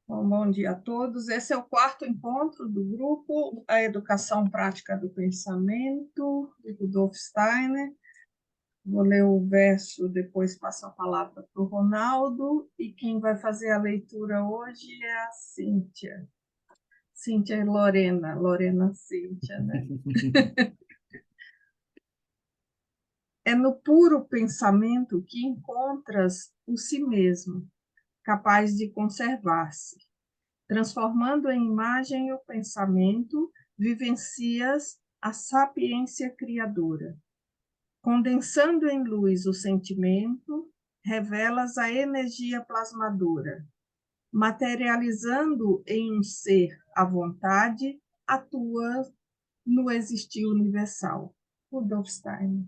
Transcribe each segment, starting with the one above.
Bom dia a todos. Esse é o quarto encontro do grupo A Educação Prática do Pensamento, de Rudolf Steiner. Vou ler o verso, depois passo a palavra para o Ronaldo, e quem vai fazer a leitura hoje é a Cíntia. Cíntia e Lorena, Lorena Cíntia, né? É no puro pensamento que encontras o si mesmo, capaz de conservar-se. Transformando em imagem o pensamento, vivencias a sapiência criadora. Condensando em luz o sentimento, revelas a energia plasmadora. Materializando em um ser à vontade, atua no existir universal. Rudolf Steiner.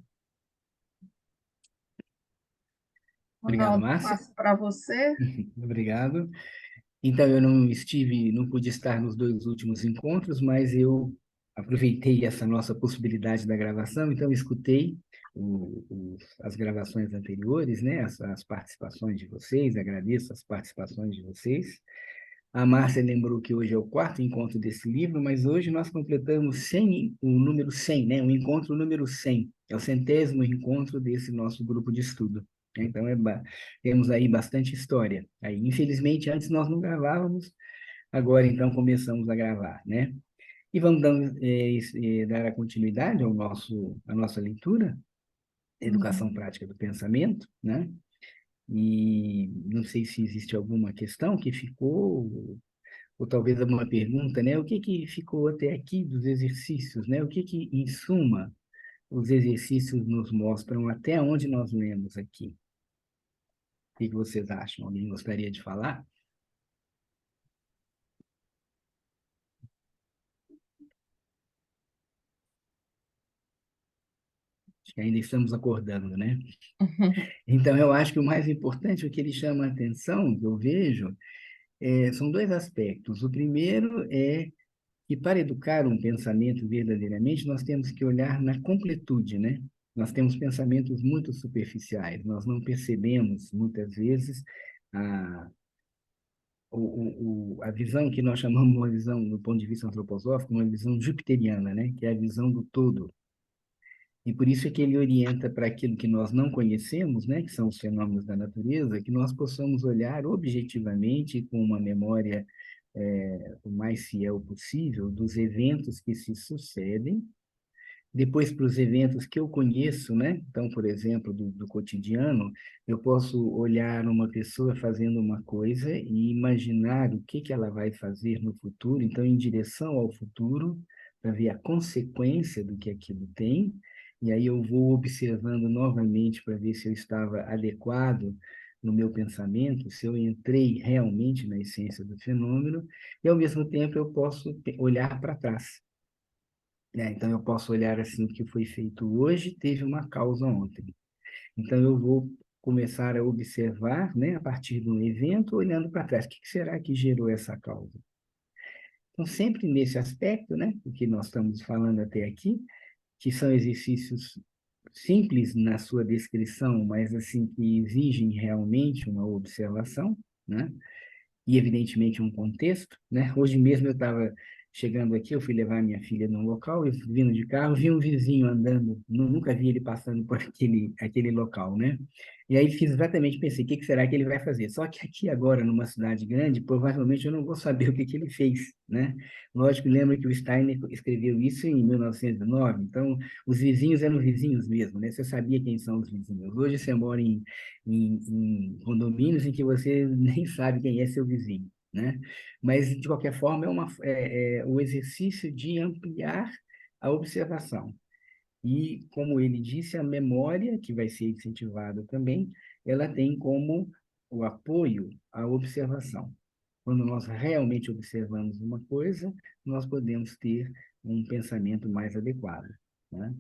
Obrigado, Ronaldo, Márcia. passo para você. Obrigado. Então, eu não pude estar nos dois últimos encontros, mas eu aproveitei essa nossa possibilidade da gravação, então escutei as gravações anteriores, né, as participações de vocês, agradeço as participações de vocês. A Márcia lembrou que hoje é o quarto encontro desse livro, mas hoje nós completamos 100, o número 100, né, o encontro número 100, é o 100º encontro desse nosso grupo de estudo. Então, temos aí bastante história. Aí, infelizmente, antes nós não gravávamos, agora então começamos a gravar, né? E vamos dar a continuidade à nossa leitura, Educação Uhum. Prática do Pensamento, né? E não sei se existe alguma questão que ficou, ou talvez alguma pergunta, né? O que que ficou até aqui dos exercícios, né? O que que, em suma, os exercícios nos mostram até onde nós lemos aqui? O que que vocês acham? Alguém gostaria de falar? Acho que ainda estamos acordando, né? Então, eu acho que o mais importante, o que ele chama a atenção, que eu vejo, são dois aspectos. O primeiro é que, para educar um pensamento verdadeiramente, nós temos que olhar na completude, né? Nós temos pensamentos muito superficiais, nós não percebemos, muitas vezes, a, a visão que nós chamamos de uma visão, do ponto de vista antroposófico, uma visão jupiteriana, né? Que é a visão do todo. E por isso é que ele orienta para aquilo que nós não conhecemos, né, que são os fenômenos da natureza, que nós possamos olhar objetivamente, com uma memória o mais fiel possível, dos eventos que se sucedem, depois para os eventos que eu conheço, né? Então, por exemplo, do cotidiano, eu posso olhar uma pessoa fazendo uma coisa e imaginar o que que ela vai fazer no futuro, então, em direção ao futuro, para ver a consequência do que aquilo tem, e aí eu vou observando novamente para ver se eu estava adequado no meu pensamento, se eu entrei realmente na essência do fenômeno, e ao mesmo tempo eu posso olhar para trás, né? Então, eu posso olhar assim, o que foi feito hoje teve uma causa ontem. Então, eu vou começar a observar, né, a partir de um evento, olhando para trás, o que será que gerou essa causa? Então, sempre nesse aspecto, né, o que nós estamos falando até aqui, que são exercícios simples na sua descrição, mas assim que exigem realmente uma observação, né? E evidentemente um contexto, né? Hoje mesmo eu estava chegando aqui, eu fui levar minha filha num local, eu vindo de carro, vi um vizinho andando, nunca vi ele passando por aquele local, né? E aí fiz exatamente, pensei, o que que será que ele vai fazer? Só que aqui agora, numa cidade grande, provavelmente eu não vou saber o que que ele fez, né? Lógico, lembra que o Steiner escreveu isso em 1909, então os vizinhos eram vizinhos mesmo, né? Você sabia quem são os vizinhos. Hoje você mora em condomínios em que você nem sabe quem é seu vizinho, né? Mas, de qualquer forma, é o exercício de ampliar a observação. E, como ele disse, a memória, que vai ser incentivada também, ela tem como o apoio a observação. Quando nós realmente observamos uma coisa, nós podemos ter um pensamento mais adequado, né?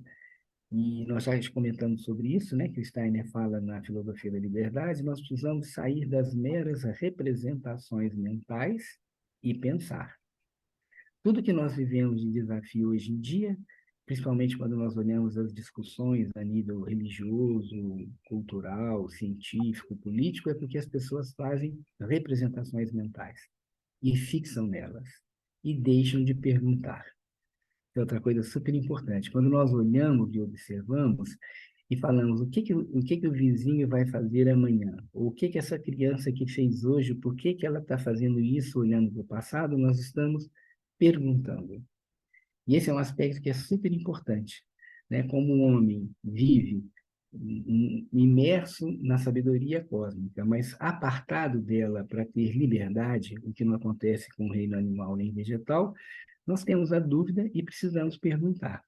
E nós já comentamos sobre isso, né, que o Steiner fala na Filosofia da Liberdade, nós precisamos sair das meras representações mentais e pensar. Tudo que nós vivemos de desafio hoje em dia, principalmente quando nós olhamos as discussões a nível religioso, cultural, científico, político, é porque as pessoas fazem representações mentais. e fixam nelas e deixam de perguntar. É outra coisa super importante. Quando nós olhamos e observamos e falamos o que que o vizinho vai fazer amanhã, ou o que que essa criança que fez hoje, por que que ela está fazendo isso olhando para o passado, nós estamos perguntando. E esse é um aspecto que é super importante, né? Como o homem vive imerso na sabedoria cósmica, mas apartado dela para ter liberdade, o que não acontece com o reino animal nem vegetal, nós temos a dúvida e precisamos perguntar.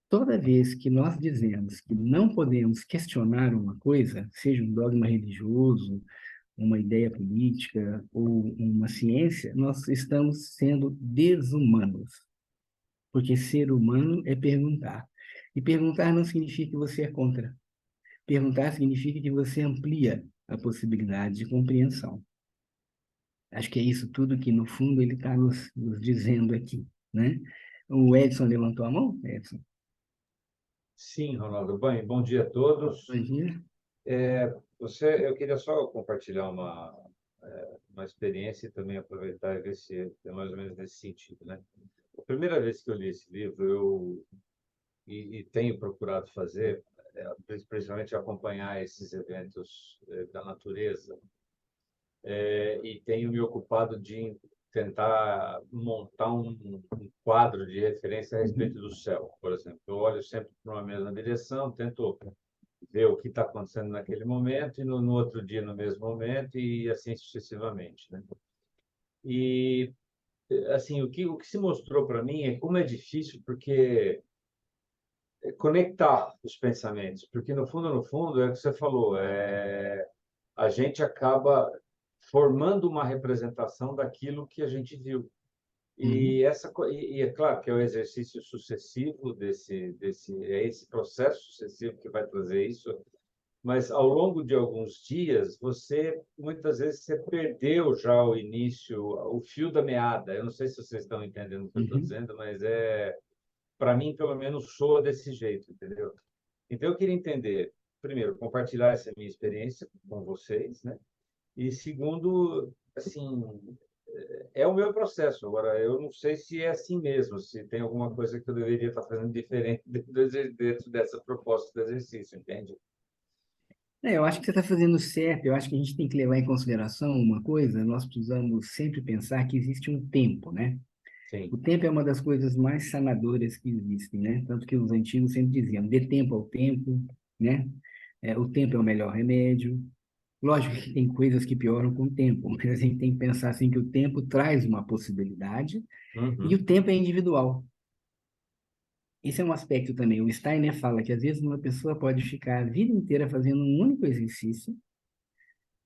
Toda vez que nós dizemos que não podemos questionar uma coisa, seja um dogma religioso, uma ideia política ou uma ciência, nós estamos sendo desumanos, porque ser humano é perguntar. E perguntar não significa que você é contra. Perguntar significa que você amplia a possibilidade de compreensão. Acho que é isso tudo que, no fundo, ele está nos dizendo aqui, né? O Edson levantou a mão? Edson, Sim, Ronaldo. Bem, bom dia a todos. imagina. Eu queria só compartilhar uma experiência e também aproveitar e ver se é mais ou menos nesse sentido, né? A primeira vez que eu li esse livro, e tenho procurado fazer, principalmente acompanhar esses eventos da natureza, e tenho me ocupado de tentar montar um quadro de referência a respeito do céu, por exemplo. Eu olho sempre para uma mesma direção, tento ver o que está acontecendo naquele momento e no outro dia no mesmo momento e assim sucessivamente, né? E assim o que se mostrou para mim é como é difícil porque conectar os pensamentos, porque no fundo é o que você falou, a gente acaba formando uma representação daquilo que a gente viu. Uhum, E é claro que é o exercício sucessivo é esse processo sucessivo que vai trazer isso, mas ao longo de alguns dias, você muitas vezes você perdeu já o início, o fio da meada. Eu não sei se vocês estão entendendo o que eu estou uhum. dizendo, mas para mim, pelo menos, soa desse jeito, entendeu? Então, eu queria entender, primeiro, compartilhar essa minha experiência com vocês, né? E segundo, assim, é o meu processo. Agora, eu não sei se é assim mesmo, se tem alguma coisa que eu deveria estar fazendo diferente dentro dessa proposta do exercício, entende? Eu acho que você está fazendo certo. Eu acho que a gente tem que levar em consideração uma coisa. Nós precisamos sempre pensar que existe um tempo, né? O Sim. tempo é uma das coisas mais sanadoras que existem, né? Tanto que os antigos sempre diziam, dê tempo ao tempo, né? O tempo é o melhor remédio. Lógico que tem coisas que pioram com o tempo, mas a gente tem que pensar assim que o tempo traz uma possibilidade e o Uhum. tempo é individual. Esse é um aspecto também. O Steiner fala que às vezes uma pessoa pode ficar a vida inteira fazendo um único exercício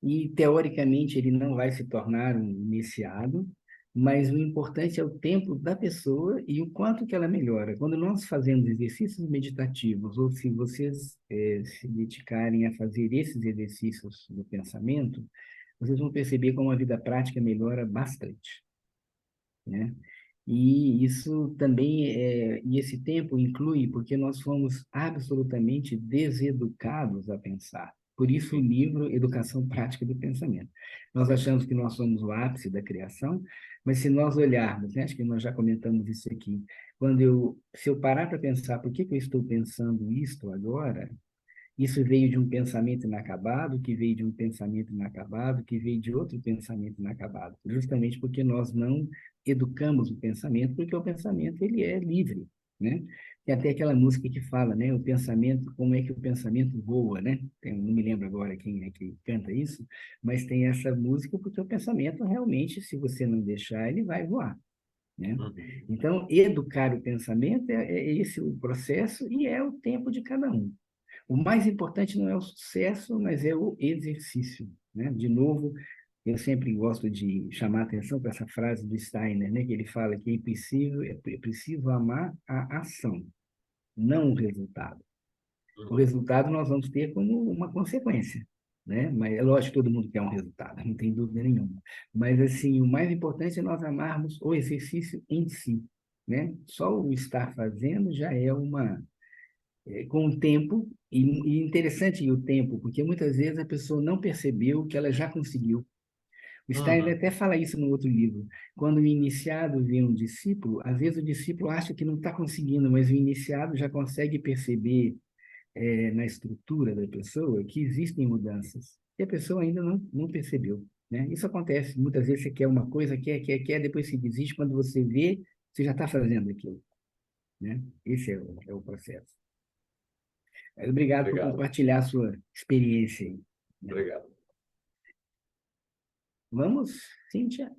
e, teoricamente, ele não vai se tornar um iniciado, mas o importante é o tempo da pessoa e o quanto que ela melhora. Quando nós fazemos exercícios meditativos, ou se vocês se dedicarem a fazer esses exercícios do pensamento, vocês vão perceber como a vida prática melhora bastante, né? E isso também e esse tempo inclui porque nós fomos absolutamente deseducados a pensar. Por isso o Sim. livro Educação Prática do Pensamento. Nós achamos que nós somos o ápice da criação, mas se nós olharmos, né, acho que nós já comentamos isso aqui, se eu parar para pensar por que que eu estou pensando isto agora, isso veio de um pensamento inacabado, que veio de um pensamento inacabado, que veio de outro pensamento inacabado, justamente porque nós não educamos o pensamento, porque o pensamento ele é livre, né? Tem até aquela música que fala, né? O pensamento, como é que o pensamento voa, né? Não me lembro agora quem é que canta isso, mas tem essa música porque o pensamento realmente, se você não deixar, ele vai voar, né? Uhum. Então, educar o pensamento é esse o processo e é o tempo de cada um. O mais importante não é o sucesso, mas é o exercício, né? De novo, eu sempre gosto de chamar a atenção para essa frase do Steiner, né? Que ele fala que é preciso amar a ação, não o resultado. O Uhum. resultado nós vamos ter como uma consequência, né? Mas é lógico que todo mundo quer um resultado, não tem dúvida nenhuma. Mas, assim, o mais importante é nós amarmos o exercício em si, né? Só o estar fazendo já é com o tempo, e interessante o tempo, porque muitas vezes a pessoa não percebeu que ela já conseguiu. O Steiner até fala isso no outro livro. Quando o iniciado vê um discípulo, às vezes o discípulo acha que não está conseguindo, mas o iniciado já consegue perceber na estrutura da pessoa que existem mudanças que a pessoa ainda não percebeu, né? Isso acontece. Muitas vezes você quer uma coisa, quer, depois se desiste. Quando você vê, você já está fazendo aquilo, né? Esse é o processo. Mas obrigado por Obrigado, compartilhar a sua experiência aí, né? obrigado. Vamos, Cíntia?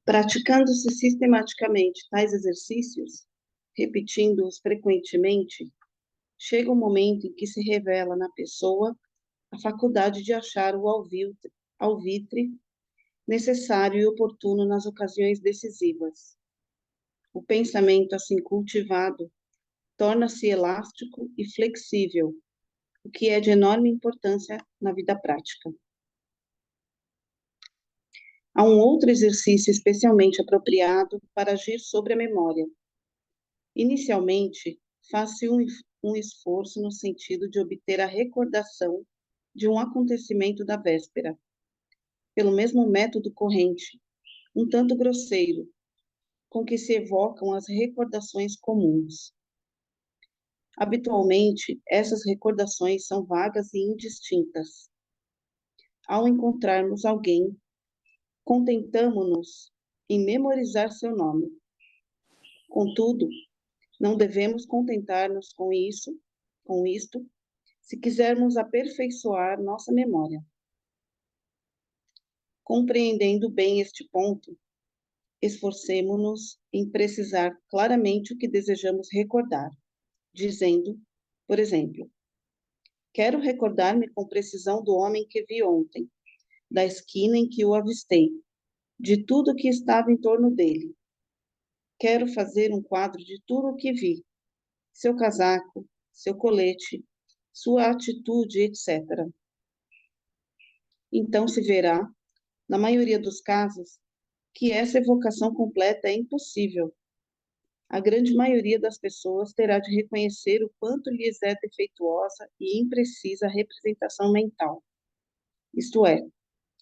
Praticando-se sistematicamente tais exercícios, repetindo-os frequentemente, chega um momento em que se revela na pessoa a faculdade de achar o alvitre necessário e oportuno nas ocasiões decisivas. O pensamento assim cultivado torna-se elástico e flexível, o que é de enorme importância na vida prática. Há um outro exercício especialmente apropriado para agir sobre a memória. Inicialmente, faz-se um esforço no sentido de obter a recordação de um acontecimento da véspera, pelo mesmo método corrente, um tanto grosseiro, com que se evocam as recordações comuns. Habitualmente, essas recordações são vagas e indistintas. Ao encontrarmos alguém, contentamo-nos em memorizar seu nome. Contudo, não devemos contentar-nos com isto, se quisermos aperfeiçoar nossa memória. Compreendendo bem este ponto, esforcemo-nos em precisar claramente o que desejamos recordar, dizendo, por exemplo, quero recordar-me com precisão do homem que vi ontem, da esquina em que o avistei, de tudo o que estava em torno dele. Quero fazer um quadro de tudo o que vi, seu casaco, seu colete, sua atitude, etc. Então se verá, na maioria dos casos, que essa evocação completa é impossível. A grande maioria das pessoas terá de reconhecer o quanto lhes é defeituosa e imprecisa a representação mental, isto é,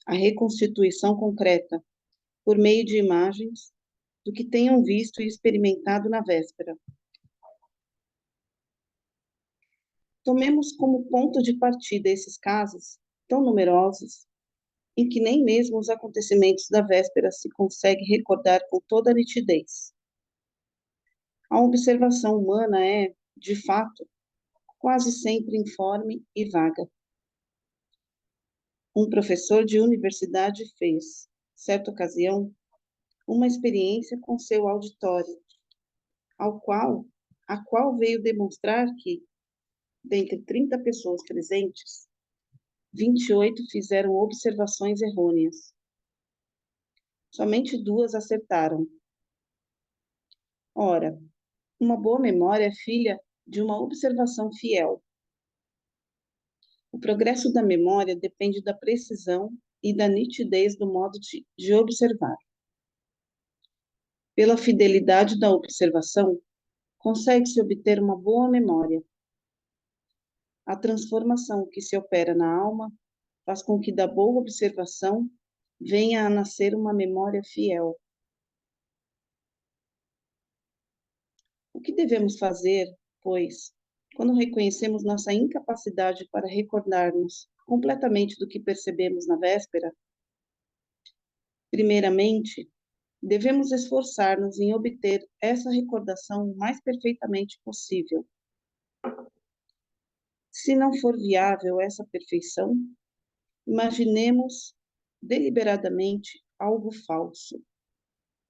a reconstituição concreta, por meio de imagens, do que tenham visto e experimentado na véspera. Tomemos como ponto de partida esses casos, tão numerosos, em que nem mesmo os acontecimentos da véspera se consegue recordar com toda a nitidez. A observação humana é, de fato, quase sempre informe e vaga. Um professor de universidade fez, certa ocasião, uma experiência com seu auditório, a qual veio demonstrar que, dentre 30 pessoas presentes, 28 fizeram observações errôneas. Somente 2 acertaram. Ora, uma boa memória é filha de uma observação fiel. O progresso da memória depende da precisão e da nitidez do modo de observar. Pela fidelidade da observação, consegue-se obter uma boa memória. A transformação que se opera na alma faz com que da boa observação venha a nascer uma memória fiel. O que devemos fazer, pois, quando reconhecemos nossa incapacidade para recordar-nos completamente do que percebemos na véspera? Primeiramente, devemos esforçar-nos em obter essa recordação o mais perfeitamente possível. Se não for viável essa perfeição, imaginemos deliberadamente algo falso,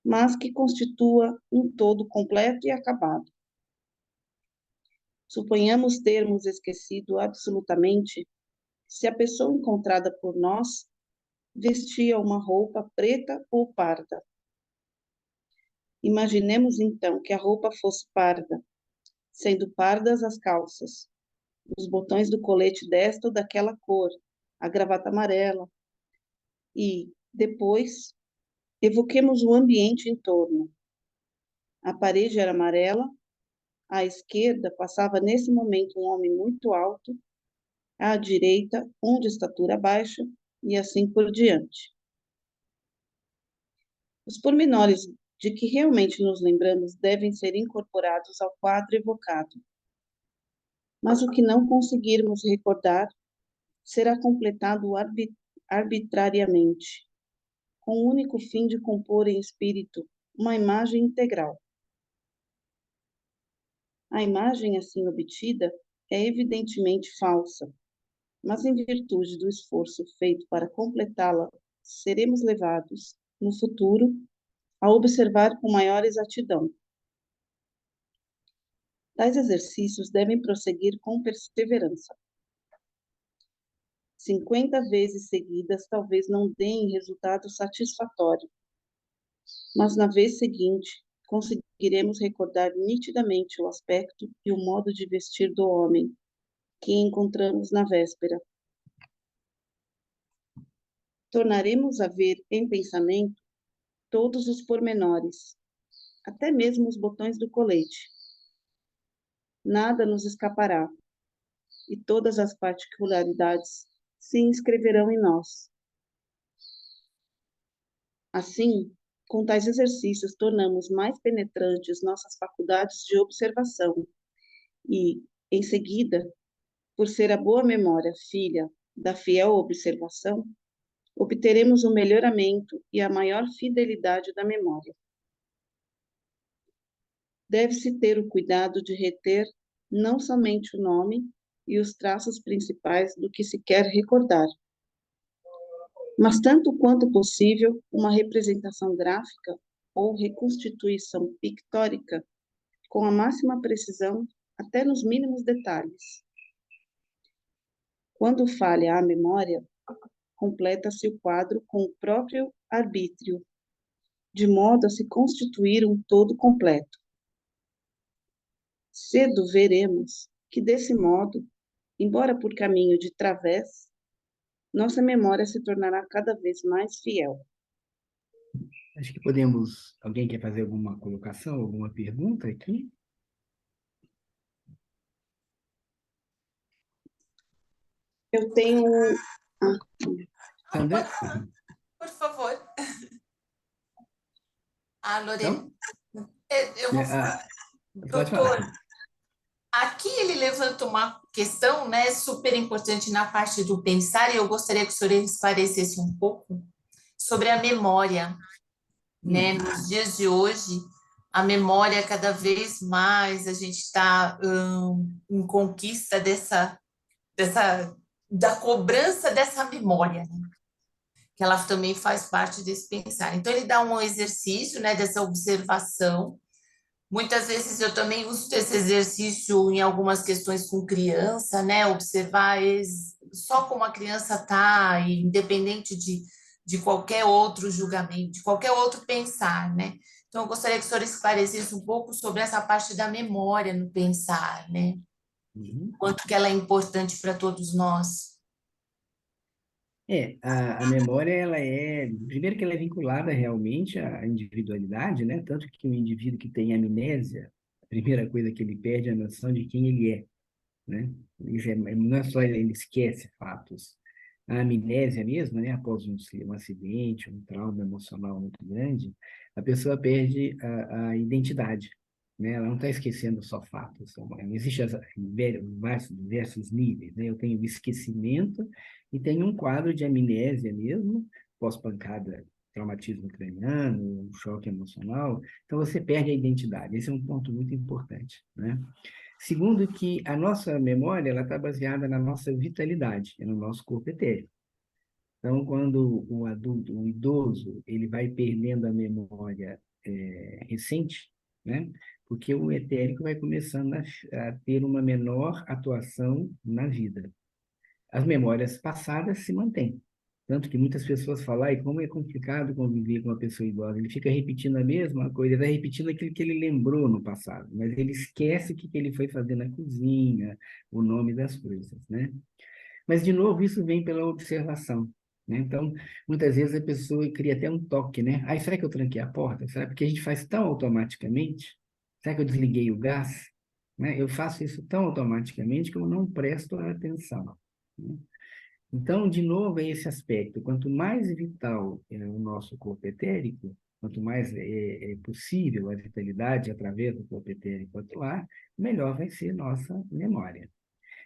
mas que constitua um todo completo e acabado. Suponhamos termos esquecido absolutamente se a pessoa encontrada por nós vestia uma roupa preta ou parda. Imaginemos então que a roupa fosse parda, sendo pardas as calças, os botões do colete desta ou daquela cor, a gravata amarela, e, depois, evoquemos o ambiente em torno. A parede era amarela, À esquerda passava nesse momento um homem muito alto, à direita um de estatura baixa, e assim por diante. Os pormenores de que realmente nos lembramos devem ser incorporados ao quadro evocado, mas o que não conseguirmos recordar será completado arbitrariamente, com o único fim de compor em espírito uma imagem integral. A imagem assim obtida é evidentemente falsa, mas em virtude do esforço feito para completá-la, seremos levados, no futuro, a observar com maior exatidão. Tais exercícios devem prosseguir com perseverança. 50 vezes seguidas talvez não deem resultado satisfatório, mas na vez seguinte conseguiremos recordar nitidamente o aspecto e o modo de vestir do homem que encontramos na véspera. Tornaremos a ver em pensamento todos os pormenores, até mesmo os botões do colete. Nada nos escapará, e todas as particularidades se inscreverão em nós. Assim, com tais exercícios, tornamos mais penetrantes nossas faculdades de observação e, em seguida, por ser a boa memória filha da fiel observação, obteremos o melhoramento e a maior fidelidade da memória. Deve-se ter o cuidado de reter não somente o nome e os traços principais do que se quer recordar, mas tanto quanto possível uma representação gráfica ou reconstituição pictórica com a máxima precisão até nos mínimos detalhes. Quando falha a memória, completa-se o quadro com o próprio arbítrio, de modo a se constituir um todo completo. Cedo veremos que, desse modo, embora por caminho de través, nossa memória se tornará cada vez mais fiel. Acho que podemos... Alguém quer fazer alguma colocação, alguma pergunta aqui? Eu tenho... Sandra? Por favor. Lorena. Então, Eu vou... pode Doutor, falar. aqui ele levanta uma questão, né, super importante na parte do pensar, e eu gostaria que o senhor esclarecesse um pouco sobre a memória, né? Nos dias de hoje, a memória cada vez mais, a gente está em conquista da cobrança dessa memória, né? Que ela também faz parte desse pensar. Então, ele dá um exercício, né, dessa observação. Muitas vezes eu também uso esse exercício em algumas questões com criança, né, observar só como a criança está, independente de qualquer outro julgamento, de qualquer outro pensar, né. Então, eu gostaria que o senhor esclarecesse um pouco sobre essa parte da memória no pensar, né, quanto que ela é importante para todos nós. A memória, ela primeiro que ela é vinculada realmente à individualidade, né? Tanto que o indivíduo que tem amnésia, a primeira coisa que ele perde é a noção de quem ele é, né? Não é só ele esquece fatos. A amnésia mesmo, né? Após um acidente, um trauma emocional muito grande, a pessoa perde a identidade, né? Ela não está esquecendo só fatos. Existem diversos níveis, né? Eu tenho o esquecimento e tenho um quadro de amnésia mesmo, pós-pancada, traumatismo craniano, um choque emocional. Então, você perde a identidade. Esse é um ponto muito importante, né? Segundo, que a nossa memória ela está baseada na nossa vitalidade, no nosso corpo etérico. Então, quando o adulto, o idoso, ele vai perdendo a memória recente, né? Porque o etérico vai começando a ter uma menor atuação na vida. As memórias passadas se mantêm. Tanto que muitas pessoas falam, e como é complicado conviver com uma pessoa idosa. Ele fica repetindo a mesma coisa, ele vai repetindo aquilo que ele lembrou no passado, mas ele esquece o que ele foi fazer na cozinha, o nome das coisas, né? Mas, de novo, isso vem pela observação, né? Então, muitas vezes a pessoa cria até um toque, né? Será que eu tranquei a porta? Será? Porque a gente faz tão automaticamente. Será que eu desliguei o gás? né? Eu faço isso tão automaticamente que eu não presto atenção, né? Então, de novo, é esse aspecto. Quanto mais vital é o nosso corpo etérico, quanto mais é possível a vitalidade através do corpo etérico atuar, melhor vai ser nossa memória.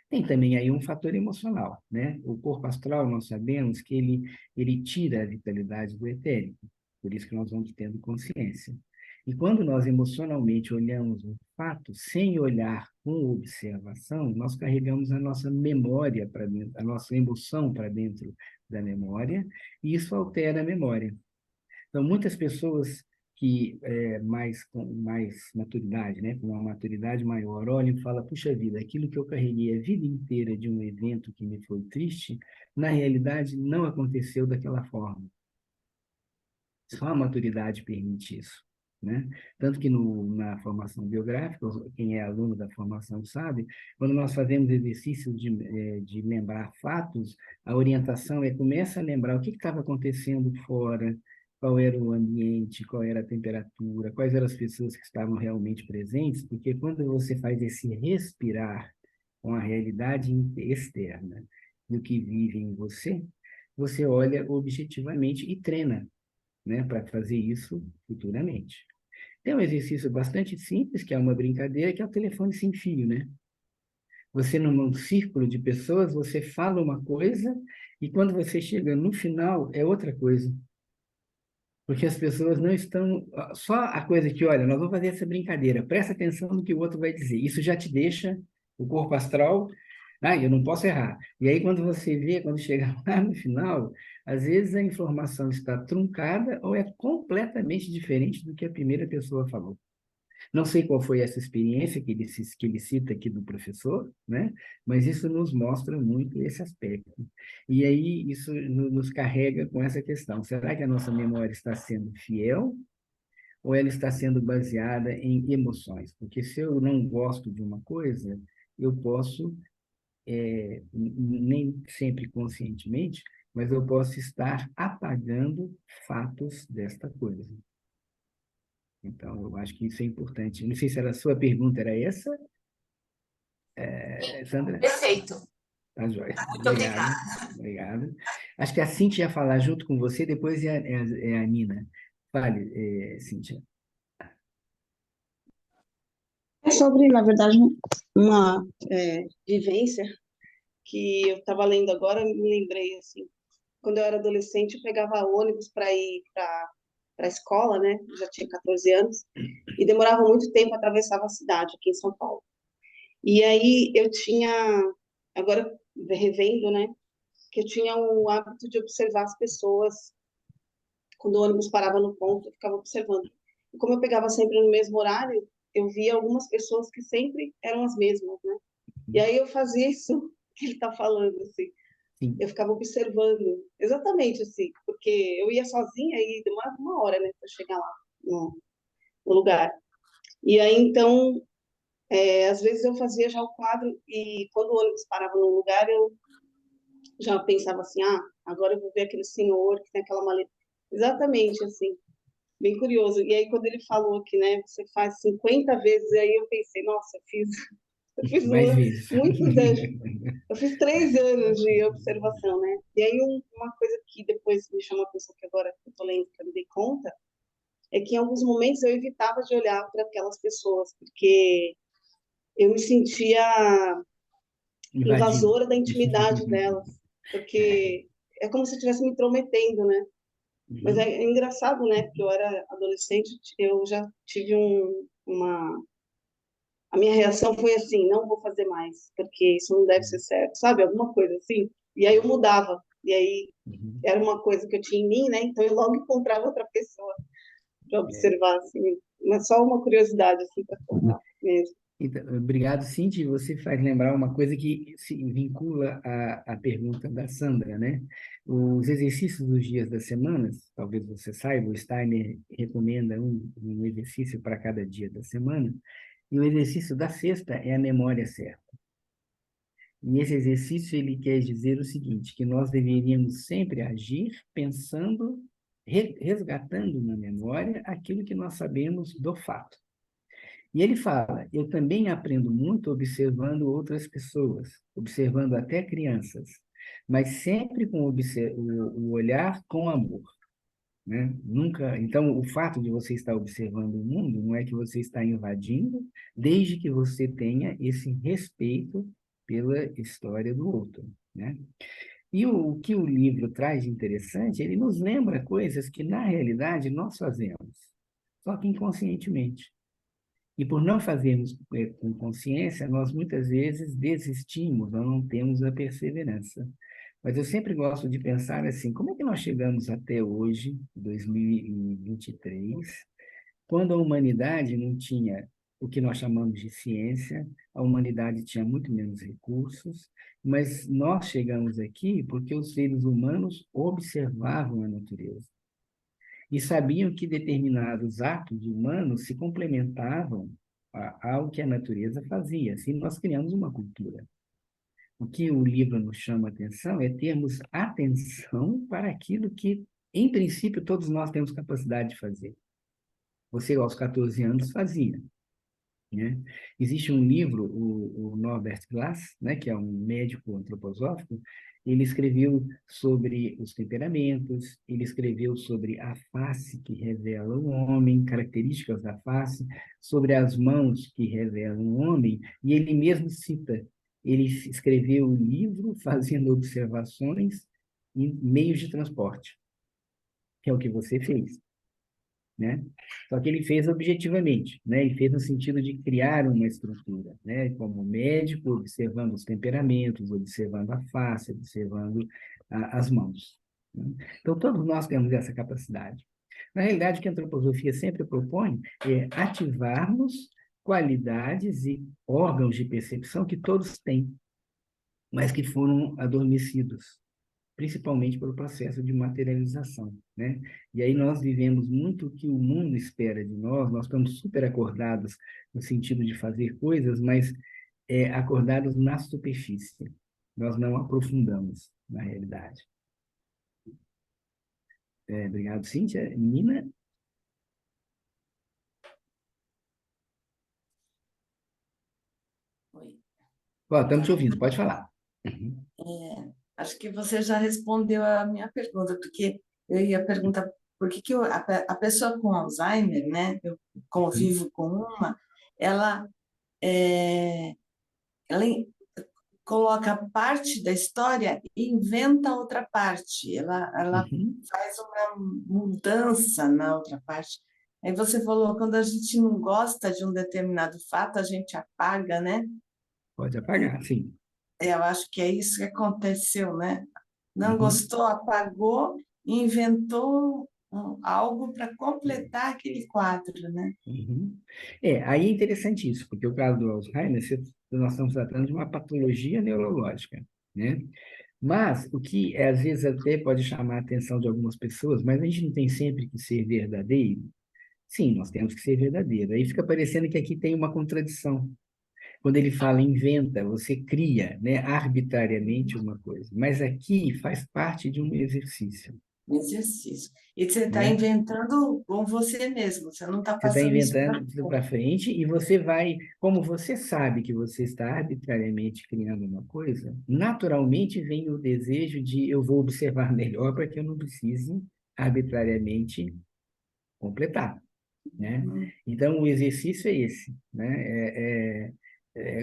Tem também aí um fator emocional, né? O corpo astral, nós sabemos que ele tira a vitalidade do etérico, por isso que nós vamos tendo consciência. E quando nós emocionalmente olhamos um fato sem olhar com observação, nós carregamos a nossa memória para dentro, a nossa emoção para dentro da memória, e isso altera a memória. Então, muitas pessoas que com mais maturidade, né, com uma maturidade maior, olham e falam, puxa vida, aquilo que eu carreguei a vida inteira de um evento que me foi triste, na realidade não aconteceu daquela forma. Só a maturidade permite isso, né? Tanto que na formação biográfica, quem é aluno da formação sabe, quando nós fazemos exercícios de lembrar fatos, a orientação começa a lembrar o que estava acontecendo fora, qual era o ambiente, qual era a temperatura, quais eram as pessoas que estavam realmente presentes, porque quando você faz esse respirar com a realidade externa e o que vive em você, você olha objetivamente e treina, né, para fazer isso futuramente. Tem um exercício bastante simples, que é uma brincadeira, que é o telefone sem fio, né? Você, num círculo de pessoas, você fala uma coisa e quando você chega no final, é outra coisa. Porque as pessoas não estão... Só a coisa que, olha, nós vamos fazer essa brincadeira, presta atenção no que o outro vai dizer. Isso já te deixa o corpo astral, eu não posso errar. E aí, quando você vê, quando chega lá no final, às vezes a informação está truncada ou é completamente diferente do que a primeira pessoa falou. Não sei qual foi essa experiência que ele cita aqui do professor, né? Mas isso nos mostra muito esse aspecto. E aí isso nos carrega com essa questão. Será que a nossa memória está sendo fiel ou ela está sendo baseada em emoções? Porque se eu não gosto de uma coisa, eu posso, nem sempre conscientemente, mas eu posso estar apagando fatos desta coisa. Então, eu acho que isso é importante. Não sei se a sua pergunta era essa, Sandra? Perfeito. Tá, joia. Muito Obrigado. obrigada. Obrigado. Acho que a Cíntia ia falar junto com você, depois é a Nina. Fale, Cíntia. É sobre, na verdade, uma vivência que eu estava lendo agora, me lembrei, assim, quando eu era adolescente, eu pegava ônibus para ir para a escola, né? Eu já tinha 14 anos, e demorava muito tempo, atravessava a cidade, aqui em São Paulo. E aí eu tinha, agora revendo, né? Que eu tinha o hábito de observar as pessoas. Quando o ônibus parava no ponto, eu ficava observando. E como eu pegava sempre no mesmo horário, eu via algumas pessoas que sempre eram as mesmas, né? E aí eu fazia isso que ele está falando, assim. Sim. Eu ficava observando, exatamente assim, porque eu ia sozinha e demorava uma hora, né, para chegar lá no lugar. E aí, então, às vezes eu fazia já o quadro e quando o ônibus parava no lugar, eu já pensava assim, agora eu vou ver aquele senhor que tem aquela maleta. Exatamente, assim, bem curioso. E aí, quando ele falou que, né, você faz 50 vezes, aí eu pensei, nossa, eu fiz Mais vezes. muitos anos. Eu fiz 3 anos de observação, né? E aí, uma coisa que depois me chamou a atenção, que agora eu tô lendo, que eu me dei conta, é que em alguns momentos eu evitava de olhar para aquelas pessoas, porque eu me sentia Invadido. invasora da intimidade delas, porque é como se eu estivesse me intrometendo, né? Mas Uhum. é engraçado, né? Porque eu era adolescente, eu já tive uma... A minha reação foi assim, não vou fazer mais, porque isso não deve ser certo, sabe? Alguma coisa assim. E aí eu mudava. E aí Uhum. era uma coisa que eu tinha em mim, né? Então eu logo encontrava outra pessoa para observar, assim. Mas só uma curiosidade, assim, para contar mesmo. Então, obrigado, Cindy. Você faz lembrar uma coisa que se vincula à pergunta da Sandra, né? Os exercícios dos dias das semanas, talvez você saiba, o Steiner recomenda um exercício para cada dia da semana, e o exercício da sexta é a memória certa. E esse exercício ele quer dizer o seguinte, que nós deveríamos sempre agir pensando, resgatando na memória aquilo que nós sabemos do fato. E ele fala, eu também aprendo muito observando outras pessoas, observando até crianças, mas sempre com o olhar com amor, né? Nunca. Então, o fato de você estar observando o mundo não é que você está invadindo, desde que você tenha esse respeito pela história do outro, né? E o que o livro traz de interessante, ele nos lembra coisas que, na realidade, nós fazemos, só que inconscientemente. E por não fazermos com consciência, nós muitas vezes desistimos ou não temos a perseverança. Mas eu sempre gosto de pensar assim, como é que nós chegamos até hoje, 2023, quando a humanidade não tinha o que nós chamamos de ciência, a humanidade tinha muito menos recursos, mas nós chegamos aqui porque os seres humanos observavam a natureza e sabiam que determinados atos humanos se complementavam ao que a natureza fazia. Assim, nós criamos uma cultura. O que o livro nos chama a atenção é termos atenção para aquilo que, em princípio, todos nós temos capacidade de fazer. Você, aos 14 anos, fazia, né? Existe um livro, o Norbert Glass, né, que é um médico antroposófico, ele escreveu sobre os temperamentos, ele escreveu sobre a face que revela o homem, características da face, sobre as mãos que revelam o homem, e ele mesmo cita, ele escreveu o livro fazendo observações em meios de transporte, que é o que você fez, né? Só que ele fez objetivamente, né? Ele fez no sentido de criar uma estrutura, né? Como médico, observando os temperamentos, observando a face, observando as mãos, né? Então, todos nós temos essa capacidade. Na realidade, o que a antroposofia sempre propõe é ativarmos qualidades e órgãos de percepção que todos têm, mas que foram adormecidos, principalmente pelo processo de materialização, né? E aí nós vivemos muito o que o mundo espera de nós, nós estamos super acordados no sentido de fazer coisas, mas acordados na superfície. Nós não aprofundamos na realidade. Obrigado, Cíntia. Nina? Oi. Ó, estamos te ouvindo, pode falar. Acho que você já respondeu a minha pergunta, porque eu ia perguntar por que a pessoa com Alzheimer, né, eu convivo com uma, ela, é, ela coloca parte da história e inventa outra parte, ela Uhum. faz uma mudança na outra parte. Aí você falou, quando a gente não gosta de um determinado fato, a gente apaga, né? Pode apagar, sim. Eu acho que é isso que aconteceu, né? Não Uhum. gostou, apagou e inventou algo para completar aquele quadro, né? Uhum. Aí é interessante isso, porque o caso do Alzheimer, nós estamos tratando de uma patologia neurológica, né? Mas o que às vezes até pode chamar a atenção de algumas pessoas, mas a gente não tem sempre que ser verdadeiro. Sim, nós temos que ser verdadeiro. Aí fica parecendo que aqui tem uma contradição. Quando ele fala inventa, você cria, né, arbitrariamente uma coisa. Mas aqui faz parte de um exercício, Um exercício. E você está né? inventando com você mesmo, você não está Você está passando isso para inventando para frente e você vai, como você sabe que você está arbitrariamente criando uma coisa, naturalmente vem o desejo de eu vou observar melhor para que eu não precise arbitrariamente completar, né? Então, o exercício é esse, né?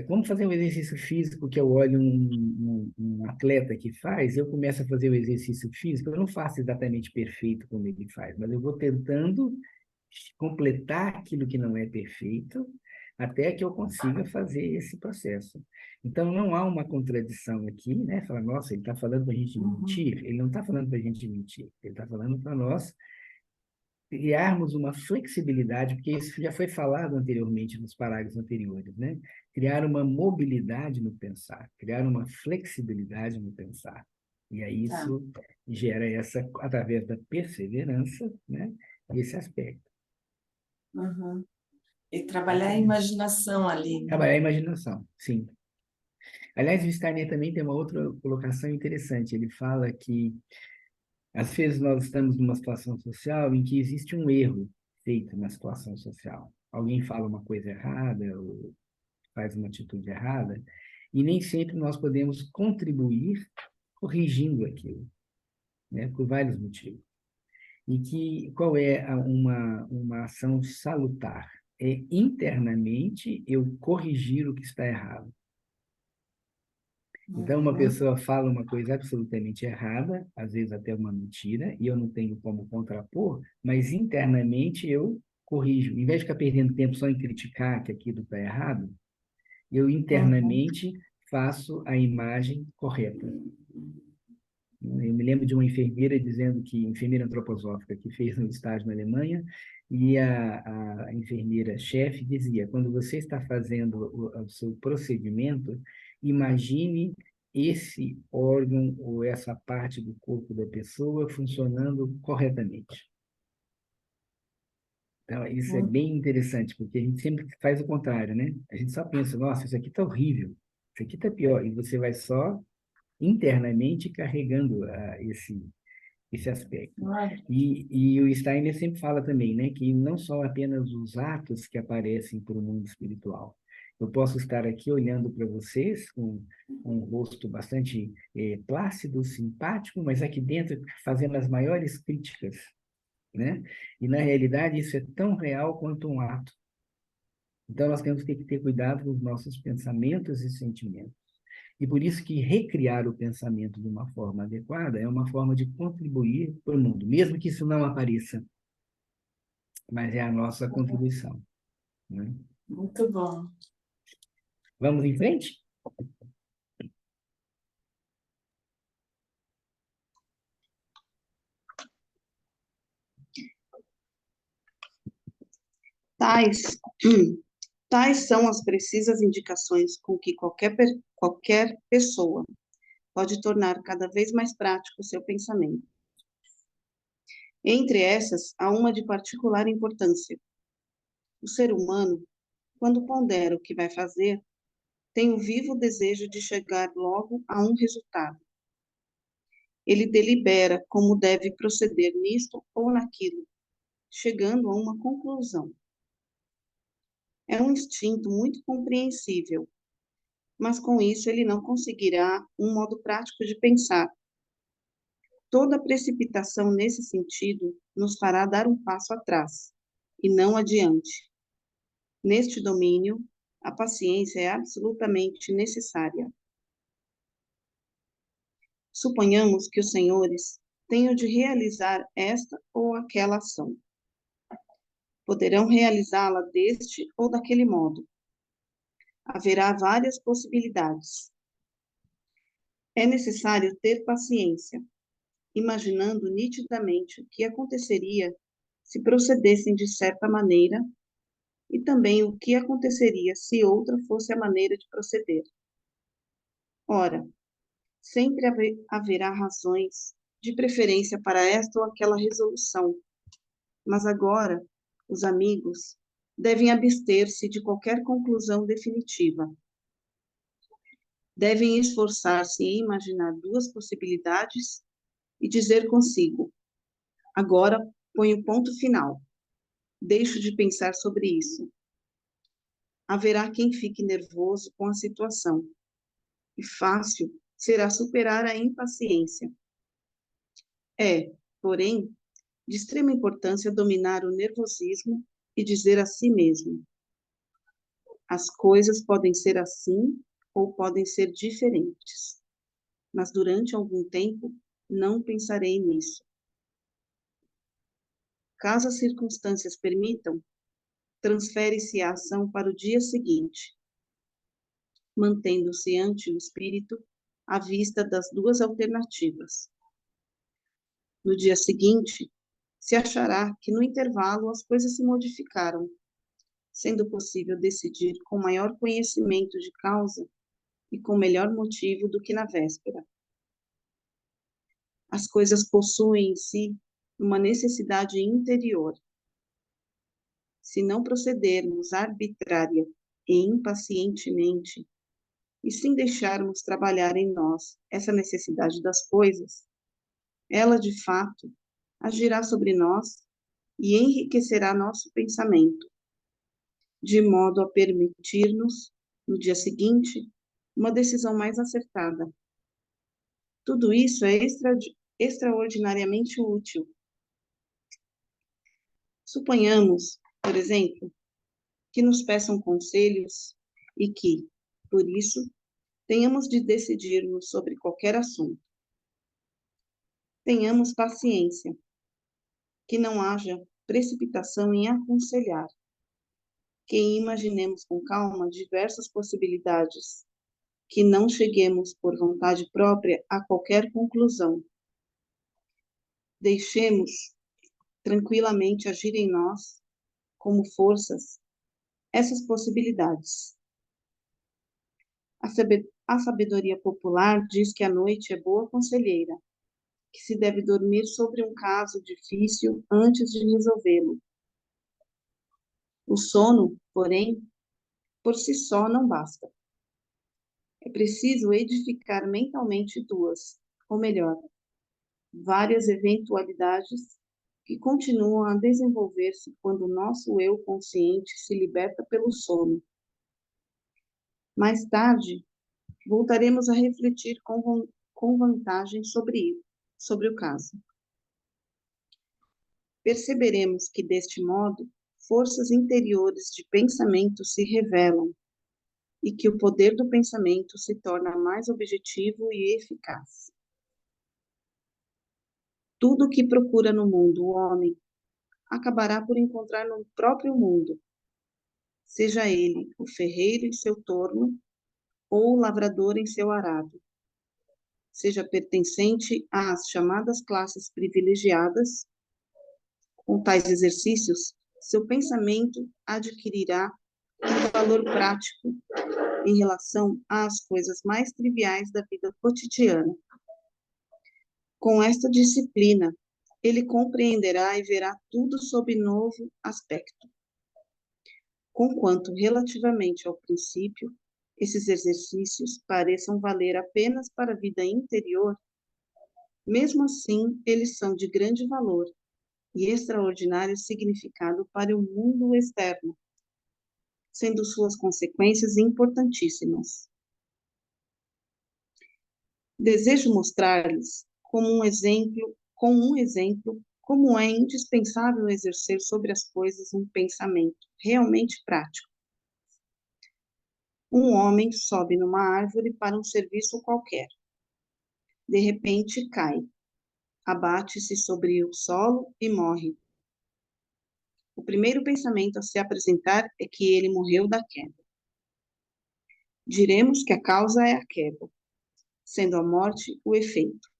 Como fazer um exercício físico que eu olho um atleta que faz, eu começo a fazer o exercício físico, eu não faço exatamente perfeito como ele faz, mas eu vou tentando completar aquilo que não é perfeito, até que eu consiga fazer esse processo. Então, não há uma contradição aqui, né? Falar, nossa, ele está falando para a gente mentir? Ele não está falando para a gente mentir, ele está falando para nós criarmos uma flexibilidade, porque isso já foi falado anteriormente nos parágrafos anteriores, né? Criar uma mobilidade no pensar, criar uma flexibilidade no pensar. E aí Tá. isso gera essa, através da perseverança, né? Esse aspecto. Uhum. E trabalhar a imaginação ali, né? Trabalhar a imaginação, sim. Aliás, o Steiner também tem uma outra colocação interessante. Ele fala que, às vezes, nós estamos numa situação social em que existe um erro feito na situação social. alguém fala uma coisa errada ou faz uma atitude errada, e nem sempre nós podemos contribuir corrigindo aquilo, né, por vários motivos. E qual é uma ação salutar? É internamente eu corrigir o que está errado. Então, uma pessoa fala uma coisa absolutamente errada, às vezes até uma mentira, e eu não tenho como contrapor, mas internamente eu corrijo. Em vez de ficar perdendo tempo só em criticar que aquilo está errado, eu internamente faço a imagem correta. Eu me lembro de uma enfermeira dizendo que, enfermeira antroposófica, que fez um estágio na Alemanha, e a enfermeira-chefe dizia, quando você está fazendo o seu procedimento, imagine esse órgão ou essa parte do corpo da pessoa funcionando corretamente. Então, isso é bem interessante, porque a gente sempre faz o contrário, né? A gente só pensa, nossa, isso aqui está horrível, isso aqui está pior, e você vai só internamente carregando esse aspecto. E o Steiner sempre fala também, né, que não são apenas os atos que aparecem para o mundo espiritual. Eu posso estar aqui olhando para vocês com um rosto bastante plácido, simpático, mas aqui dentro fazendo as maiores críticas, né? E, na realidade, isso é tão real quanto um ato. Então, nós temos que ter cuidado com os nossos pensamentos e sentimentos. E por isso que recriar o pensamento de uma forma adequada é uma forma de contribuir para o mundo, mesmo que isso não apareça, mas é a nossa contribuição, né? Muito bom. Vamos em frente? Tais, tais são as precisas indicações com que qualquer pessoa pode tornar cada vez mais prático o seu pensamento. Entre essas, há uma de particular importância. O ser humano, quando pondera o que vai fazer, tem o vivo desejo de chegar logo a um resultado. Ele delibera como deve proceder nisto ou naquilo, chegando a uma conclusão. É um instinto muito compreensível, mas com isso ele não conseguirá um modo prático de pensar. Toda precipitação nesse sentido nos fará dar um passo atrás, e não adiante. Neste domínio, a paciência é absolutamente necessária. Suponhamos que os senhores tenham de realizar esta ou aquela ação. Poderão realizá-la deste ou daquele modo. Haverá várias possibilidades. É necessário ter paciência, imaginando nitidamente o que aconteceria se procedessem de certa maneira e também o que aconteceria se outra fosse a maneira de proceder. Ora, sempre haverá razões de preferência para esta ou aquela resolução, mas agora os amigos devem abster-se de qualquer conclusão definitiva. Devem esforçar-se em imaginar duas possibilidades e dizer consigo: agora ponho ponto final. Deixo de pensar sobre isso. Haverá quem fique nervoso com a situação, e fácil será superar a impaciência. É, porém, de extrema importância dominar o nervosismo e dizer a si mesmo: as coisas podem ser assim ou podem ser diferentes, mas durante algum tempo não pensarei nisso. Caso as circunstâncias permitam, transfere-se a ação para o dia seguinte, mantendo-se ante o espírito à vista das duas alternativas. No dia seguinte, se achará que no intervalo as coisas se modificaram, sendo possível decidir com maior conhecimento de causa e com melhor motivo do que na véspera. As coisas possuem em si uma necessidade interior. Se não procedermos arbitrária e impacientemente, e sem deixarmos trabalhar em nós essa necessidade das coisas, ela, de fato, agirá sobre nós e enriquecerá nosso pensamento, de modo a permitir-nos, no dia seguinte, uma decisão mais acertada. Tudo isso é extraordinariamente útil. Suponhamos, por exemplo, que nos peçam conselhos e que, por isso, tenhamos de decidirmos sobre qualquer assunto. Tenhamos paciência, que não haja precipitação em aconselhar, que imaginemos com calma diversas possibilidades, que não cheguemos por vontade própria a qualquer conclusão. Deixemos tranquilamente agir em nós, como forças, essas possibilidades. A sabedoria popular diz que a noite é boa conselheira, que se deve dormir sobre um caso difícil antes de resolvê-lo. O sono, porém, por si só não basta. É preciso edificar mentalmente duas, ou melhor, várias eventualidades que continuam a desenvolver-se quando o nosso eu consciente se liberta pelo sono. Mais tarde, voltaremos a refletir com vantagem sobre o caso. Perceberemos que, deste modo, forças interiores de pensamento se revelam e que o poder do pensamento se torna mais objetivo e eficaz. Tudo o que procura no mundo o homem acabará por encontrar no próprio mundo, seja ele o ferreiro em seu torno ou o lavrador em seu arado, seja pertencente às chamadas classes privilegiadas. Com tais exercícios, seu pensamento adquirirá um valor prático em relação às coisas mais triviais da vida cotidiana. Com esta disciplina, ele compreenderá e verá tudo sob novo aspecto. Conquanto, relativamente ao princípio, esses exercícios pareçam valer apenas para a vida interior, mesmo assim, eles são de grande valor e extraordinário significado para o mundo externo, sendo suas consequências importantíssimas. Desejo mostrar-lhes com um exemplo, como é indispensável exercer sobre as coisas um pensamento realmente prático. Um homem sobe numa árvore para um serviço qualquer. De repente cai, abate-se sobre o solo e morre. O primeiro pensamento a se apresentar é que ele morreu da queda. Diremos que a causa é a queda, sendo a morte o efeito.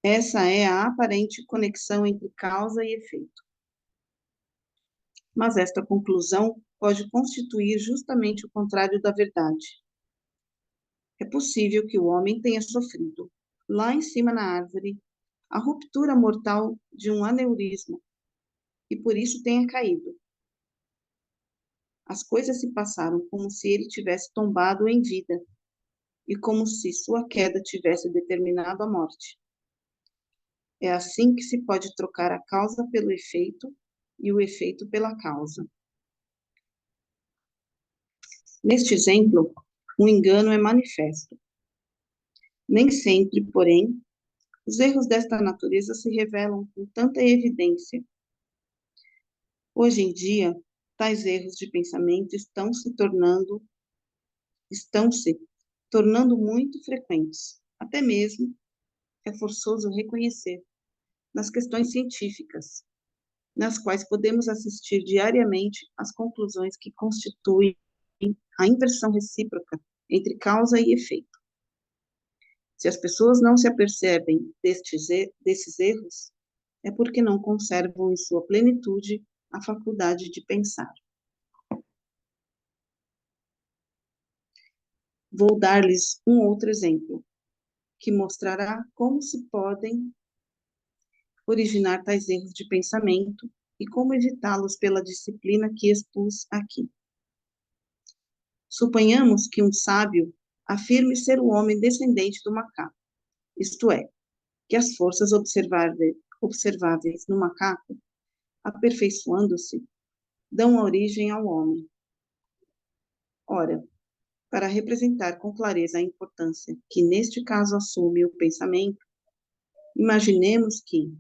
Essa é a aparente conexão entre causa e efeito. Mas esta conclusão pode constituir justamente o contrário da verdade. É possível que o homem tenha sofrido, lá em cima na árvore, a ruptura mortal de um aneurisma, e por isso tenha caído. As coisas se passaram como se ele tivesse tombado em vida, e como se sua queda tivesse determinado a morte. É assim que se pode trocar a causa pelo efeito e o efeito pela causa. Neste exemplo, o engano é manifesto. Nem sempre, porém, os erros desta natureza se revelam com tanta evidência. Hoje em dia, tais erros de pensamento estão se tornando muito frequentes. Até mesmo é forçoso reconhecer nas questões científicas, nas quais podemos assistir diariamente às conclusões que constituem a inversão recíproca entre causa e efeito. Se as pessoas não se apercebem desses erros, é porque não conservam em sua plenitude a faculdade de pensar. Vou dar-lhes um outro exemplo, que mostrará como se podem originar tais erros de pensamento e como evitá-los pela disciplina que expus aqui. Suponhamos que um sábio afirme ser o homem descendente do macaco, isto é, que as forças observáveis no macaco, aperfeiçoando-se, dão origem ao homem. Ora, para representar com clareza a importância que neste caso assume o pensamento, imaginemos que,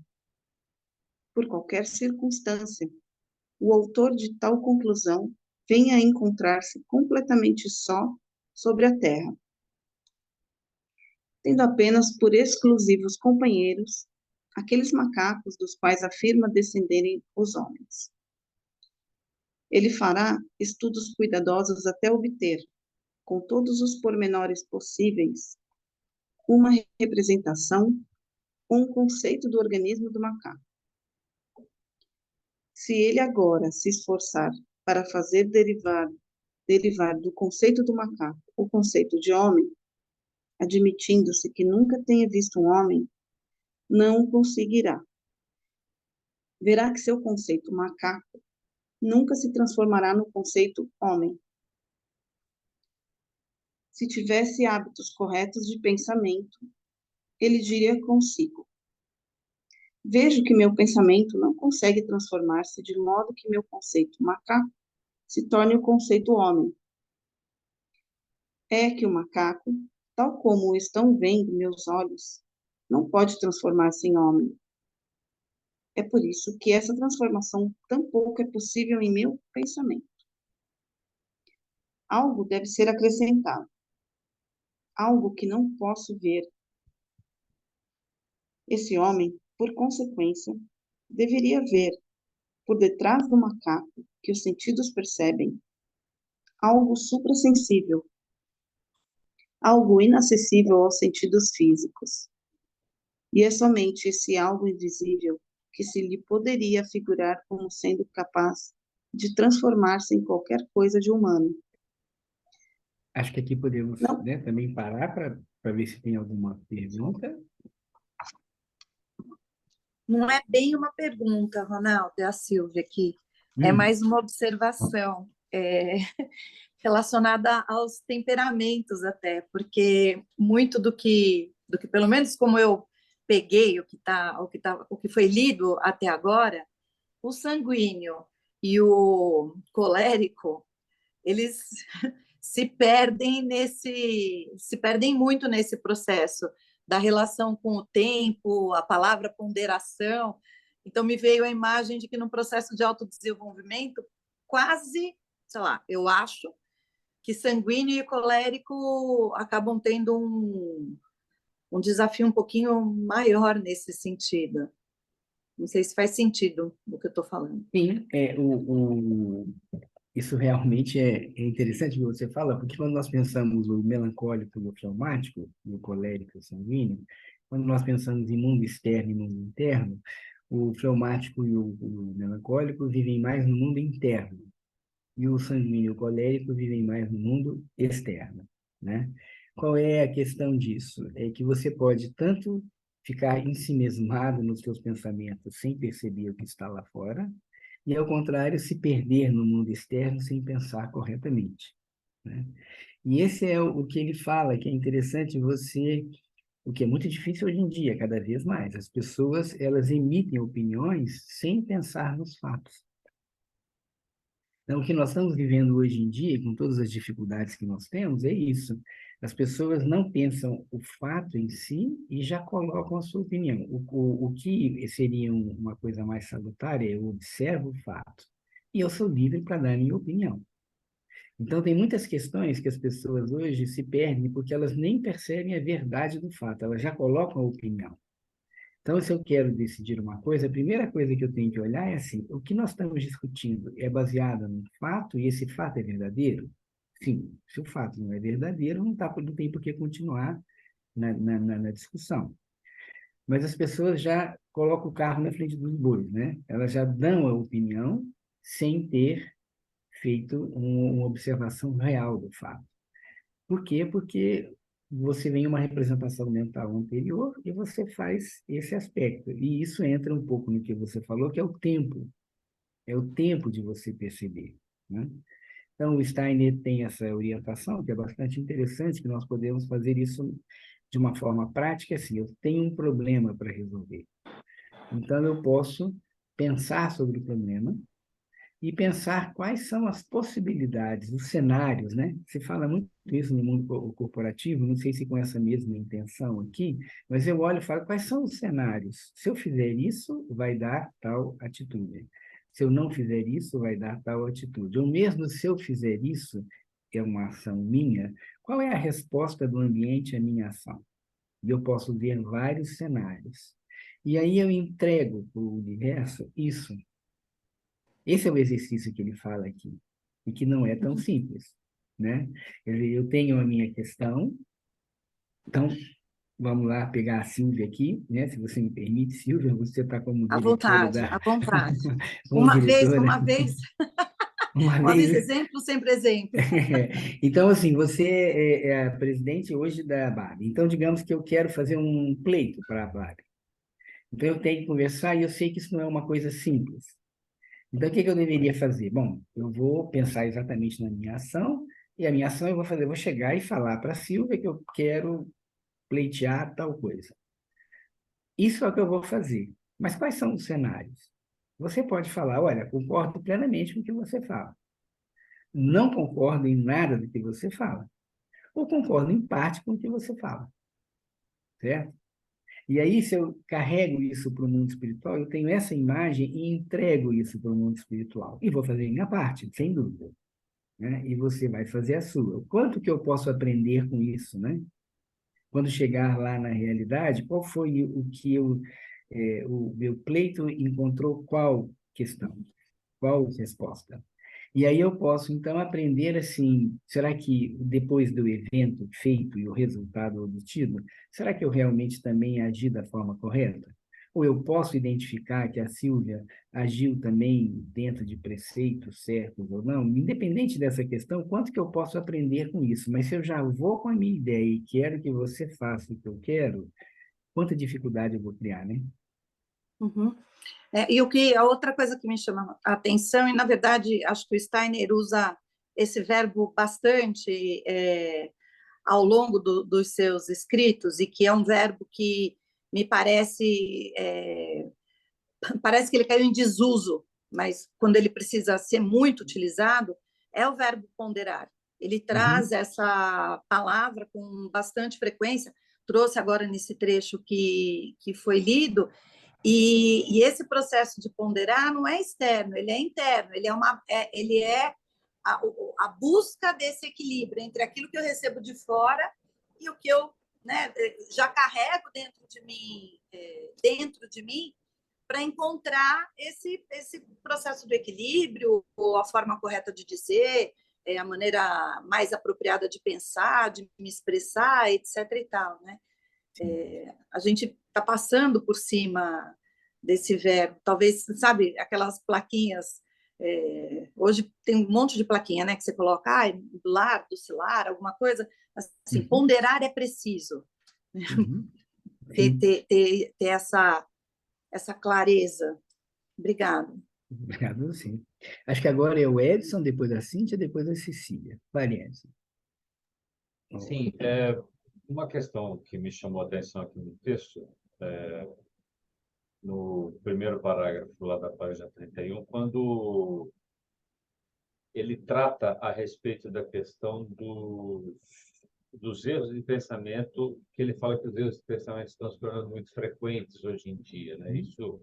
por qualquer circunstância, o autor de tal conclusão venha a encontrar-se completamente só sobre a Terra, tendo apenas por exclusivos companheiros aqueles macacos dos quais afirma descenderem os homens. Ele fará estudos cuidadosos até obter, com todos os pormenores possíveis, uma representação ou um conceito do organismo do macaco. Se ele agora se esforçar para fazer derivar do conceito do macaco o conceito de homem, admitindo-se que nunca tenha visto um homem, não o conseguirá. Verá que seu conceito macaco nunca se transformará no conceito homem. Se tivesse hábitos corretos de pensamento, ele diria consigo: vejo que meu pensamento não consegue transformar-se de modo que meu conceito macaco se torne o conceito homem. É que o macaco, tal como o estão vendo meus olhos, não pode transformar-se em homem. É por isso que essa transformação tampouco é possível em meu pensamento. Algo deve ser acrescentado, algo que não posso ver. Esse homem, por consequência, deveria ver, por detrás do macaco que os sentidos percebem, algo suprassensível, algo inacessível aos sentidos físicos. E é somente esse algo invisível que se lhe poderia figurar como sendo capaz de transformar-se em qualquer coisa de humano. Acho que aqui podemos, Não, né, também parar para ver se tem alguma pergunta. Não é bem uma pergunta, Ronaldo, é a Silvia aqui. É Hum. mais uma observação relacionada aos temperamentos até, porque muito do que pelo menos como eu peguei o que foi lido até agora, o sanguíneo e o colérico, eles se perdem muito nesse processo da relação com o tempo, a palavra ponderação. Então, me veio a imagem de que no processo de autodesenvolvimento, quase, sei lá, eu acho que sanguíneo e colérico acabam tendo um desafio um pouquinho maior nesse sentido. Não sei se faz sentido o que eu estou falando. Sim, isso realmente é interessante que você fala, porque quando nós pensamos o melancólico e o fleumático, o colérico e o sanguíneo, quando nós pensamos em mundo externo e mundo interno, o fleumático e o melancólico vivem mais no mundo interno, e o sanguíneo e o colérico vivem mais no mundo externo, né? Qual é a questão disso? É que você pode tanto ficar ensimesmado nos seus pensamentos sem perceber o que está lá fora, e, ao contrário, se perder no mundo externo sem pensar corretamente, né? E esse é o que ele fala, que é interessante você, o que é muito difícil hoje em dia, cada vez mais. As pessoas, elas emitem opiniões sem pensar nos fatos. Então, o que nós estamos vivendo hoje em dia, com todas as dificuldades que nós temos, é isso. As pessoas não pensam o fato em si e já colocam a sua opinião. O que seria uma coisa mais salutar é eu observo o fato e eu sou livre para dar minha opinião. Então, tem muitas questões que as pessoas hoje se perdem porque elas nem percebem a verdade do fato, elas já colocam a opinião. Então, se eu quero decidir uma coisa, a primeira coisa que eu tenho que olhar é assim: o que nós estamos discutindo é baseado num fato e esse fato é verdadeiro? Sim, se o fato não é verdadeiro, não tem por que continuar na discussão. Mas as pessoas já colocam o carro na frente dos bois, né? Elas já dão a opinião sem ter feito uma observação real do fato. Por quê? Porque você vem uma representação mental anterior e você faz esse aspecto. E isso entra um pouco no que você falou, que é o tempo. É o tempo de você perceber, né? Então, o Steiner tem essa orientação, que é bastante interessante, que nós podemos fazer isso de uma forma prática, assim: eu tenho um problema para resolver. Então, eu posso pensar sobre o problema, e pensar quais são as possibilidades, os cenários, né? Se fala muito isso no mundo corporativo, não sei se com essa mesma intenção aqui, mas eu olho e falo, quais são os cenários? Se eu fizer isso, vai dar tal atitude. Se eu não fizer isso, vai dar tal atitude. Ou mesmo se eu fizer isso, é uma ação minha, qual é a resposta do ambiente à minha ação? E eu posso ver vários cenários. E aí eu entrego para o universo isso. Esse é o exercício que ele fala aqui, e que não é tão simples, né? Quer dizer, eu tenho a minha questão, então vamos lá pegar a Silvia aqui, né? Se você me permite, Silvia, você está como À diretora vontade, da... à vontade. como diretora, uma Uma vez vez... exemplo, sempre exemplo. Então, assim, você é a presidente hoje da Barbie. Então, digamos que eu quero fazer um pleito para a Barbie. Então, eu tenho que conversar e eu sei que isso não é uma coisa simples. Então, o que que eu deveria fazer? Bom, eu vou pensar exatamente na minha ação, e a minha ação eu vou fazer, eu vou chegar e falar para a Silvia que eu quero pleitear tal coisa. Isso é o que eu vou fazer. Mas quais são os cenários? Você pode falar, olha, concordo plenamente com o que você fala. Não concordo em nada do que você fala. Ou concordo em parte com o que você fala. Certo? E aí, se eu carrego isso para o mundo espiritual, eu tenho essa imagem e entrego isso para o mundo espiritual. E vou fazer a minha parte, sem dúvida. Né? E você vai fazer a sua. O quanto que eu posso aprender com isso, né? Quando chegar lá na realidade, qual foi o que o meu pleito encontrou qual questão, qual resposta? E aí eu posso, então, aprender assim, será que depois do evento feito e o resultado obtido, será que eu realmente também agi da forma correta? Ou eu posso identificar que a Silvia agiu também dentro de preceitos certos ou não? Independente dessa questão, quanto que eu posso aprender com isso? Mas se eu já vou com a minha ideia e quero que você faça o que eu quero, quanta dificuldade eu vou criar, né? Uhum. E a outra coisa que me chama a atenção, e na verdade acho que o Steiner usa esse verbo bastante ao longo dos seus escritos, e que é um verbo que me parece que ele caiu em desuso, mas quando ele precisa ser muito utilizado, é o verbo ponderar. Ele traz Uhum, essa palavra com bastante frequência, trouxe agora nesse trecho que foi lido, e esse processo de ponderar não é externo, ele é interno, ele é a busca desse equilíbrio entre aquilo que eu recebo de fora e o que eu, né, já carrego dentro de mim, para encontrar esse processo do equilíbrio, ou a forma correta de dizer, a maneira mais apropriada de pensar, de me expressar, etc. e tal, né? A gente está passando por cima desse verbo, talvez, sabe, aquelas plaquinhas. Hoje tem um monte de plaquinha, né, que você coloca, do lar, do cilar, alguma coisa assim. uhum, Ponderar é preciso, uhum. ter, Sim. ter, ter, ter essa clareza. Obrigada. Obrigado, sim. Acho que agora é o Edson, depois a Cíntia, depois a Cecília. Vai, Edson. Sim, uma questão que me chamou a atenção aqui no texto, no primeiro parágrafo lá da página 31, quando ele trata a respeito da questão dos erros de pensamento, que ele fala que os erros de pensamento estão se tornando muito frequentes hoje em dia, né? Isso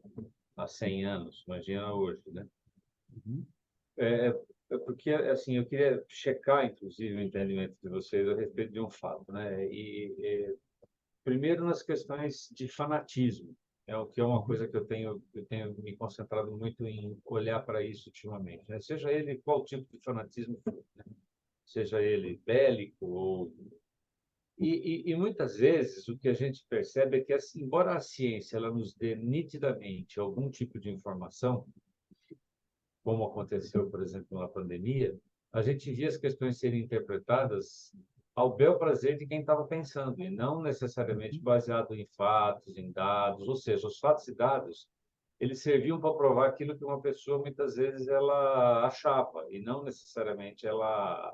há 100 anos, imagina hoje, né? Uhum. Porque, assim, eu queria checar, inclusive, o entendimento de vocês a respeito de um fato, né? Primeiro, nas questões de fanatismo, o que é uma coisa que eu tenho me concentrado muito em olhar para isso ultimamente, né? Seja ele qual tipo de fanatismo for, né? Seja ele bélico ou... E muitas vezes o que a gente percebe é que, assim, embora a ciência ela nos dê nitidamente algum tipo de informação, como aconteceu, por exemplo, na pandemia, a gente via as questões serem interpretadas ao bel prazer de quem estava pensando, e não necessariamente baseado em fatos, em dados, ou seja, os fatos e dados, eles serviam para provar aquilo que uma pessoa, muitas vezes, ela achava, e não necessariamente ela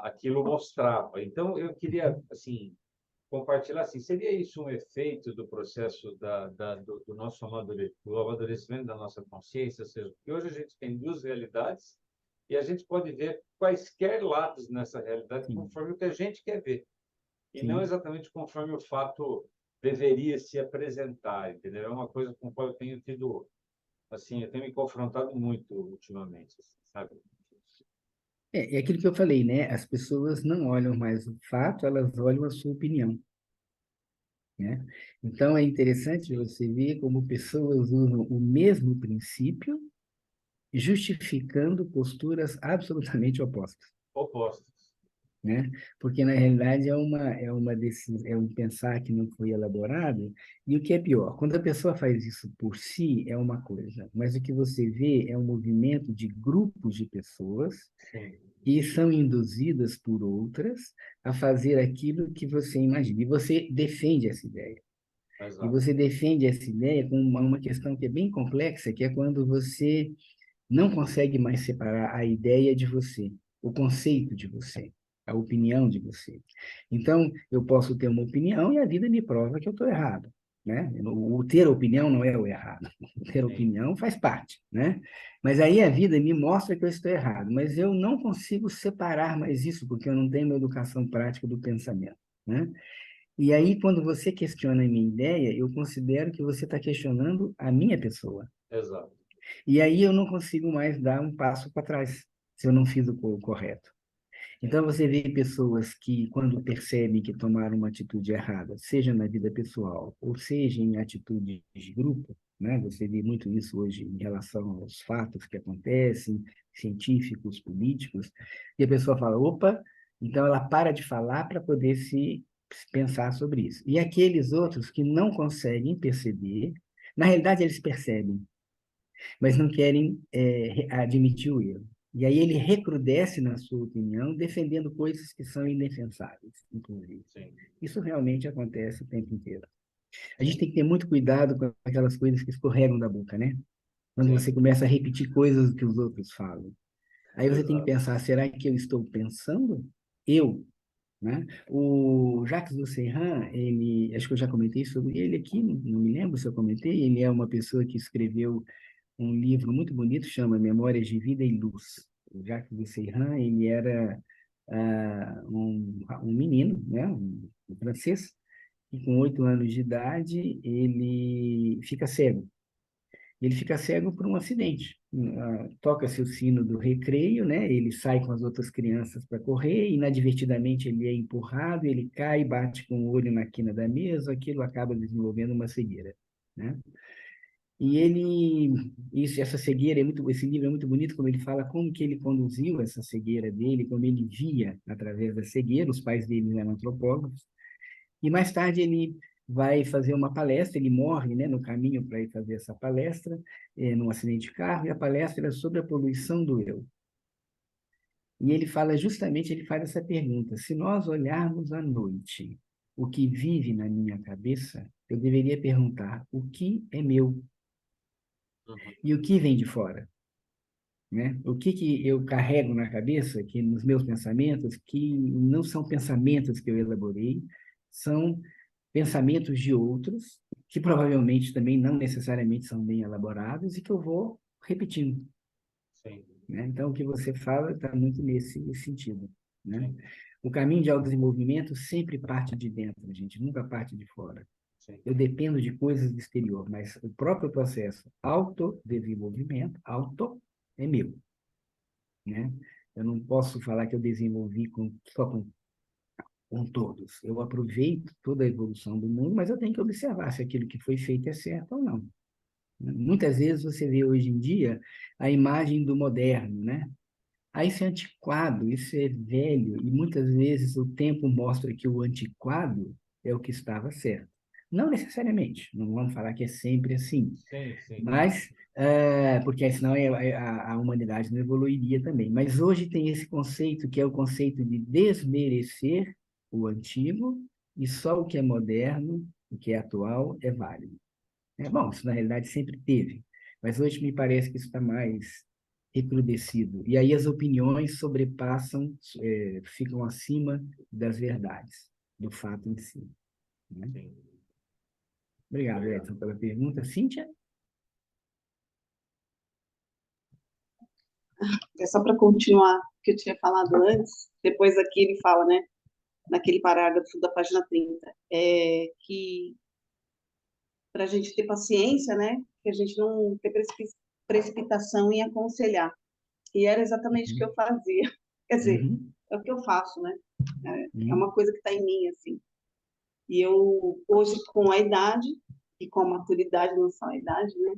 aquilo mostrava. Então, eu queria, assim, compartilhar assim, seria isso um efeito do processo do nosso do amadurecimento da nossa consciência? Ou seja, porque hoje a gente tem duas realidades e a gente pode ver quaisquer lados nessa realidade Sim, conforme o que a gente quer ver, e não sim. exatamente conforme o fato deveria se apresentar, entendeu? É uma coisa com a qual eu tenho tido, assim, eu tenho me confrontado muito ultimamente, assim, sabe? É aquilo que eu falei, né? As pessoas não olham mais o fato, elas olham a sua opinião, né? Então, é interessante você ver como pessoas usam o mesmo princípio, justificando posturas absolutamente opostas, Opostos. né? Porque, na realidade, é um pensar que não foi elaborado, e o que é pior, quando a pessoa faz isso por si, é uma coisa, mas o que você vê é um movimento de grupos de pessoas Sim, e são induzidas por outras a fazer aquilo que você imagina. E você defende essa ideia. E exato. você defende essa ideia com uma questão que é bem complexa, que é quando você não consegue mais separar a ideia de você, o conceito de você, a opinião de você. Então, eu posso ter uma opinião e a vida me prova que eu estou errado, né? O ter opinião não é o errado. O ter Sim, opinião faz parte, né? Mas aí a vida me mostra que eu estou errado, mas eu não consigo separar mais isso, porque eu não tenho uma educação prática do pensamento, né? E aí, quando você questiona a minha ideia, eu considero que você está questionando a minha pessoa. exato. E aí eu não consigo mais dar um passo para trás, se eu não fiz o correto. Então, você vê pessoas que, quando percebem que tomaram uma atitude errada, seja na vida pessoal, ou seja em atitude de grupo, né? Você vê muito isso hoje em relação aos fatos que acontecem, científicos, políticos, e a pessoa fala, opa, então ela para de falar para poder se pensar sobre isso. E aqueles outros que não conseguem perceber, na realidade eles percebem, mas não querem admitir o erro. E aí ele recrudesce na sua opinião, defendendo coisas que são indefensáveis, inclusive. Sim, Isso realmente acontece o tempo inteiro. A gente sim, tem que ter muito cuidado com aquelas coisas que escorregam da boca, né? Quando sim, você começa a repetir coisas que os outros falam. Aí você tem que exato. pensar, será que eu estou pensando? Eu, né? O Jacques Lussian, ele, acho que eu já comentei sobre ele aqui, não me lembro se eu comentei, ele é uma pessoa que escreveu um livro muito bonito, chama Memórias de Vida e Luz. O Jacques de Seyran, ele era um menino, né, um francês, e com 8 anos de idade ele fica cego. Ele fica cego por um acidente. Toca-se o sino do recreio, né? Ele sai com as outras crianças para correr, e inadvertidamente ele é empurrado, ele cai, bate com o olho na quina da mesa, aquilo acaba desenvolvendo uma cegueira, né? E essa cegueira é muito, esse livro é muito bonito, como ele fala como que ele conduziu essa cegueira dele, como ele via através da cegueira. Os pais dele eram antropólogos. E mais tarde ele vai fazer uma palestra, ele morre, né, no caminho para ir fazer essa palestra, num acidente de carro, e a palestra é sobre a poluição do eu. E ele fala justamente, ele faz essa pergunta: se nós olharmos à noite o que vive na minha cabeça, eu deveria perguntar: o que é meu Uhum. e o que vem de fora? Né? O que eu carrego na cabeça, que nos meus pensamentos, que não são pensamentos que eu elaborei, são pensamentos de outros, que provavelmente também não necessariamente são bem elaborados e que eu vou repetindo. Sim, Né? Então, o que você fala está muito nesse sentido. Né? sim, O caminho de autodesenvolvimento sempre parte de dentro, gente, nunca parte de fora. sim, Eu dependo de coisas do exterior, mas o próprio processo autodesenvolvimento, é meu. Né? Eu não posso falar que eu desenvolvi só com todos. Eu aproveito toda a evolução do mundo, mas eu tenho que observar se aquilo que foi feito é certo ou não. Muitas vezes você vê hoje em dia a imagem do moderno, né? Ah, isso é antiquado, isso é velho, e muitas vezes o tempo mostra que o antiquado é o que estava certo. Não necessariamente, não vamos falar que é sempre assim, sim, sim, mas porque senão a humanidade não evoluiria também. Mas hoje tem esse conceito que é o conceito de desmerecer o antigo e só o que é moderno, o que é atual, é válido. Bom, isso na realidade sempre teve, mas hoje me parece que isso está mais recrudescido. E aí as opiniões sobrepassam, ficam acima das verdades, do fato em si. né? Sim. Obrigado, Obrigado. Edson, pela pergunta. Cíntia? É só para continuar o que eu tinha falado antes, depois aqui ele fala, né, naquele parágrafo da página 30, que para a gente ter paciência, né, que a gente não ter precipitação em aconselhar. E era exatamente o que eu fazia. Quer dizer, Uhum. é o que eu faço, né? É Uhum. uma coisa que está em mim, assim. E eu, hoje, com a idade e com a maturidade, não só a idade, né?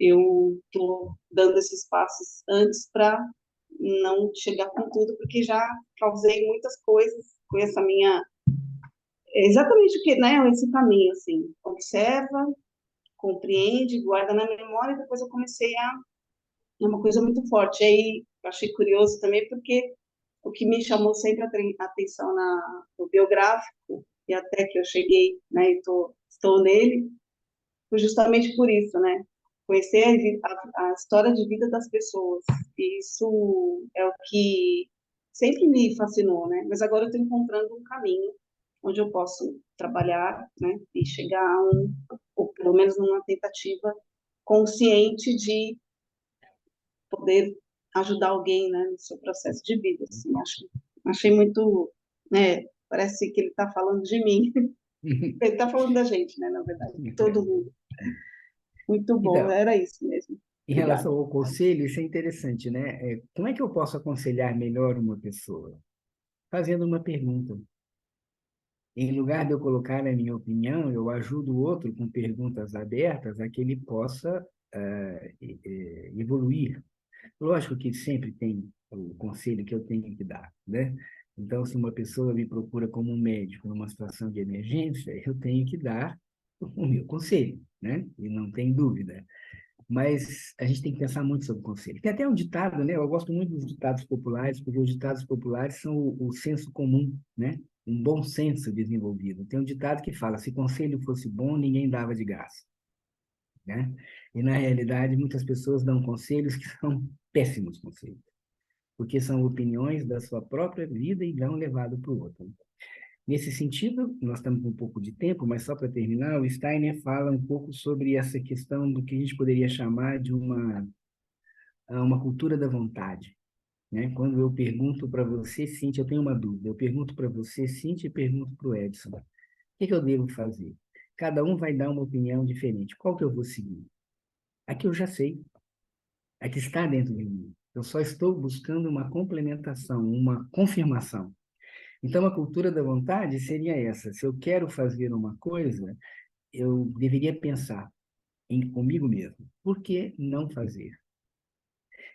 Eu estou dando esses passos antes para não chegar com tudo, porque já causei muitas coisas com essa minha... É exatamente o que, né? Esse caminho, assim. Observa, compreende, guarda na memória, e depois eu comecei a... É uma coisa muito forte. E aí, eu achei curioso também, porque o que me chamou sempre a atenção no biográfico, e até que eu cheguei, né, e estou nele, foi justamente por isso, né? Conhecer a história de vida das pessoas. E isso é o que sempre me fascinou, né? Mas agora eu estou encontrando um caminho onde eu posso trabalhar, né? E chegar a ou pelo menos numa tentativa consciente de poder ajudar alguém, né, no seu processo de vida, assim, achei muito, né, parece que ele está falando de mim, ele está falando da gente, né, na verdade, todo mundo. Muito bom, Então, era isso mesmo. em Obrigada. relação ao conselho, isso é interessante, né? Como é que eu posso aconselhar melhor uma pessoa? Fazendo uma pergunta. Em lugar de eu colocar a minha opinião, eu ajudo o outro com perguntas abertas a que ele possa evoluir. Lógico que sempre tem o conselho que eu tenho que dar, né? Então, se uma pessoa me procura como um médico numa situação de emergência, eu tenho que dar o meu conselho, né? E não tem dúvida. Mas a gente tem que pensar muito sobre o conselho. Tem até um ditado, né? Eu gosto muito dos ditados populares, porque os ditados populares são o senso comum, né? Um bom senso desenvolvido. Tem um ditado que fala: se conselho fosse bom, ninguém dava de graça, né? E, na realidade, muitas pessoas dão conselhos que são péssimos conselhos, porque são opiniões da sua própria vida e dão levado para o outro. Nesse sentido, nós estamos com um pouco de tempo, mas só para terminar, o Steiner fala um pouco sobre essa questão do que a gente poderia chamar de uma cultura da vontade, né? Quando eu pergunto para você, Cíntia, eu tenho uma dúvida. Eu pergunto para você, Cíntia, e pergunto para o Edson. O que eu devo fazer? Cada um vai dar uma opinião diferente. Qual que eu vou seguir? A que eu já sei, a que está dentro de mim. Eu só estou buscando uma complementação, uma confirmação. Então, a cultura da vontade seria essa. Se eu quero fazer uma coisa, eu deveria pensar comigo mesmo. Por que não fazer?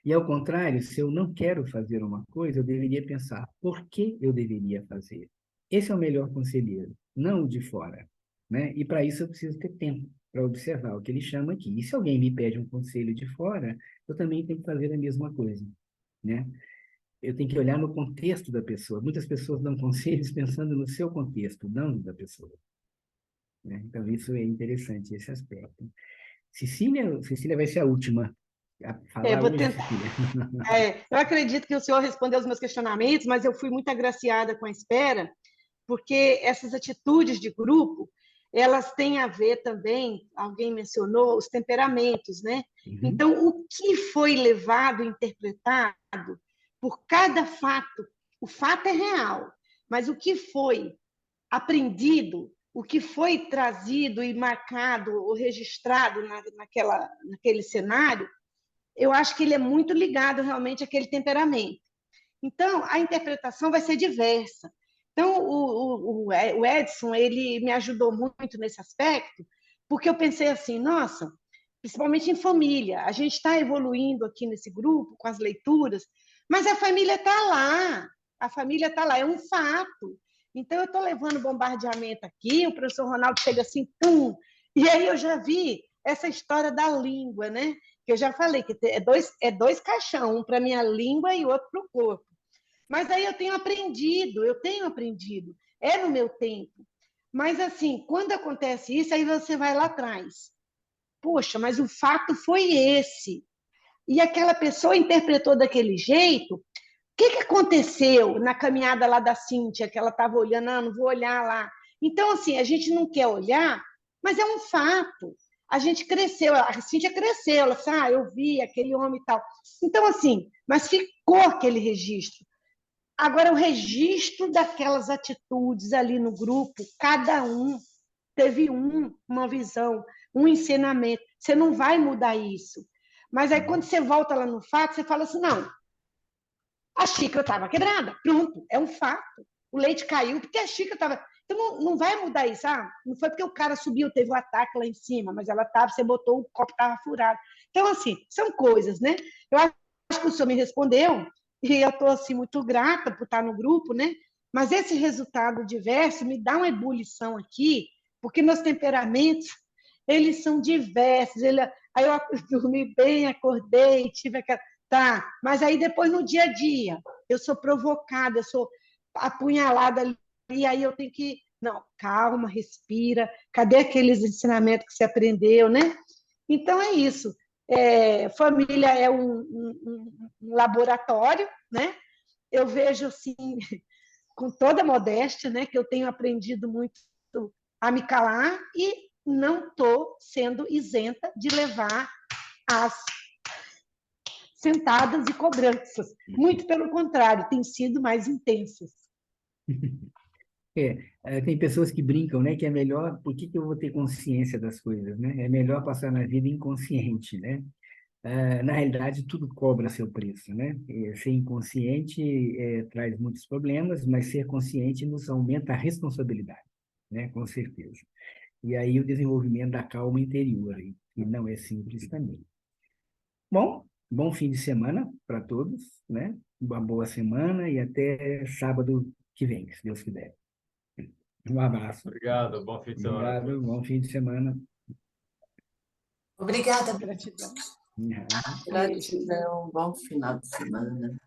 E, ao contrário, se eu não quero fazer uma coisa, eu deveria pensar por que eu deveria fazer. Esse é o melhor conselheiro, não o de fora, né? E, para isso, eu preciso ter tempo para observar o que ele chama aqui. E se alguém me pede um conselho de fora, eu também tenho que fazer a mesma coisa, né? Eu tenho que olhar no contexto da pessoa. Muitas pessoas dão conselhos pensando no seu contexto, não no da pessoa, né? Então, isso é interessante, esse aspecto. Cecília vai ser a última a falar Vou hoje, tentar. Cecília. Eu acredito que o senhor respondeu os meus questionamentos, mas eu fui muito agraciada com a espera, porque essas atitudes de grupo, elas têm a ver também, alguém mencionou, os temperamentos, né? Uhum. Então, o que foi levado, interpretado por cada fato, o fato é real, mas o que foi aprendido, o que foi trazido e marcado ou registrado naquele cenário, eu acho que ele é muito ligado realmente àquele temperamento. Então, a interpretação vai ser diversa. Então, o Edson, ele me ajudou muito nesse aspecto, porque eu pensei assim, nossa, principalmente em família, a gente está evoluindo aqui nesse grupo com as leituras, mas a família está lá, é um fato. Então, eu estou levando bombardeamento aqui, o professor Ronaldo chega assim, pum, e aí eu já vi essa história da língua, né? Que eu já falei, que é dois caixão, um para minha língua e outro para o corpo. Mas aí eu tenho aprendido, é no meu tempo. Mas, assim, quando acontece isso, aí você vai lá atrás. Poxa, mas o fato foi esse. E aquela pessoa interpretou daquele jeito. O que aconteceu na caminhada lá da Cíntia, que ela estava olhando, não vou olhar lá. Então, assim, a gente não quer olhar, mas é um fato. A gente cresceu, a Cíntia cresceu, ela disse, eu vi aquele homem e tal. Então, assim, mas ficou aquele registro. Agora, o registro daquelas atitudes ali no grupo, cada um teve uma visão, um ensinamento. Você não vai mudar isso. Mas aí, quando você volta lá no fato, você fala assim, não, a xícara estava quebrada, pronto, é um fato. O leite caiu porque a xícara estava... Então, não vai mudar isso. Não foi porque o cara subiu, teve um ataque lá em cima, mas ela estava, você botou, o copo estava furado. Então, assim, são coisas, né? Eu acho que o senhor me respondeu, e eu estou, assim, muito grata por estar no grupo, né? Mas esse resultado diverso me dá uma ebulição aqui, porque meus temperamentos, eles são diversos. Aí eu dormi bem, acordei, tive aquela... Tá, mas aí depois, no dia a dia, eu sou provocada, eu sou apunhalada ali, e aí eu tenho que... Não, calma, respira. Cadê aqueles ensinamentos que você aprendeu, né? Então, é isso. Família é um laboratório, né? Eu vejo, assim, com toda modéstia, né, que eu tenho aprendido muito a me calar e não estou sendo isenta de levar as sentadas e cobranças. Muito pelo contrário, tem sido mais intensas. Tem pessoas que brincam, né, que é melhor, por que eu vou ter consciência das coisas, né? É melhor passar na vida inconsciente, né? Na realidade, tudo cobra seu preço, né? Ser inconsciente traz muitos problemas, mas ser consciente nos aumenta a responsabilidade, né? Com certeza. E aí o desenvolvimento da calma interior, aí, que não é simples também. Bom fim de semana para todos, né? Uma boa semana e até sábado que vem, se Deus quiser. Um abraço. Obrigado, bom fim de semana a Obrigado, todos. bom fim de semana. Obrigada. Gratidão. Uhum. Gratidão, bom final de semana.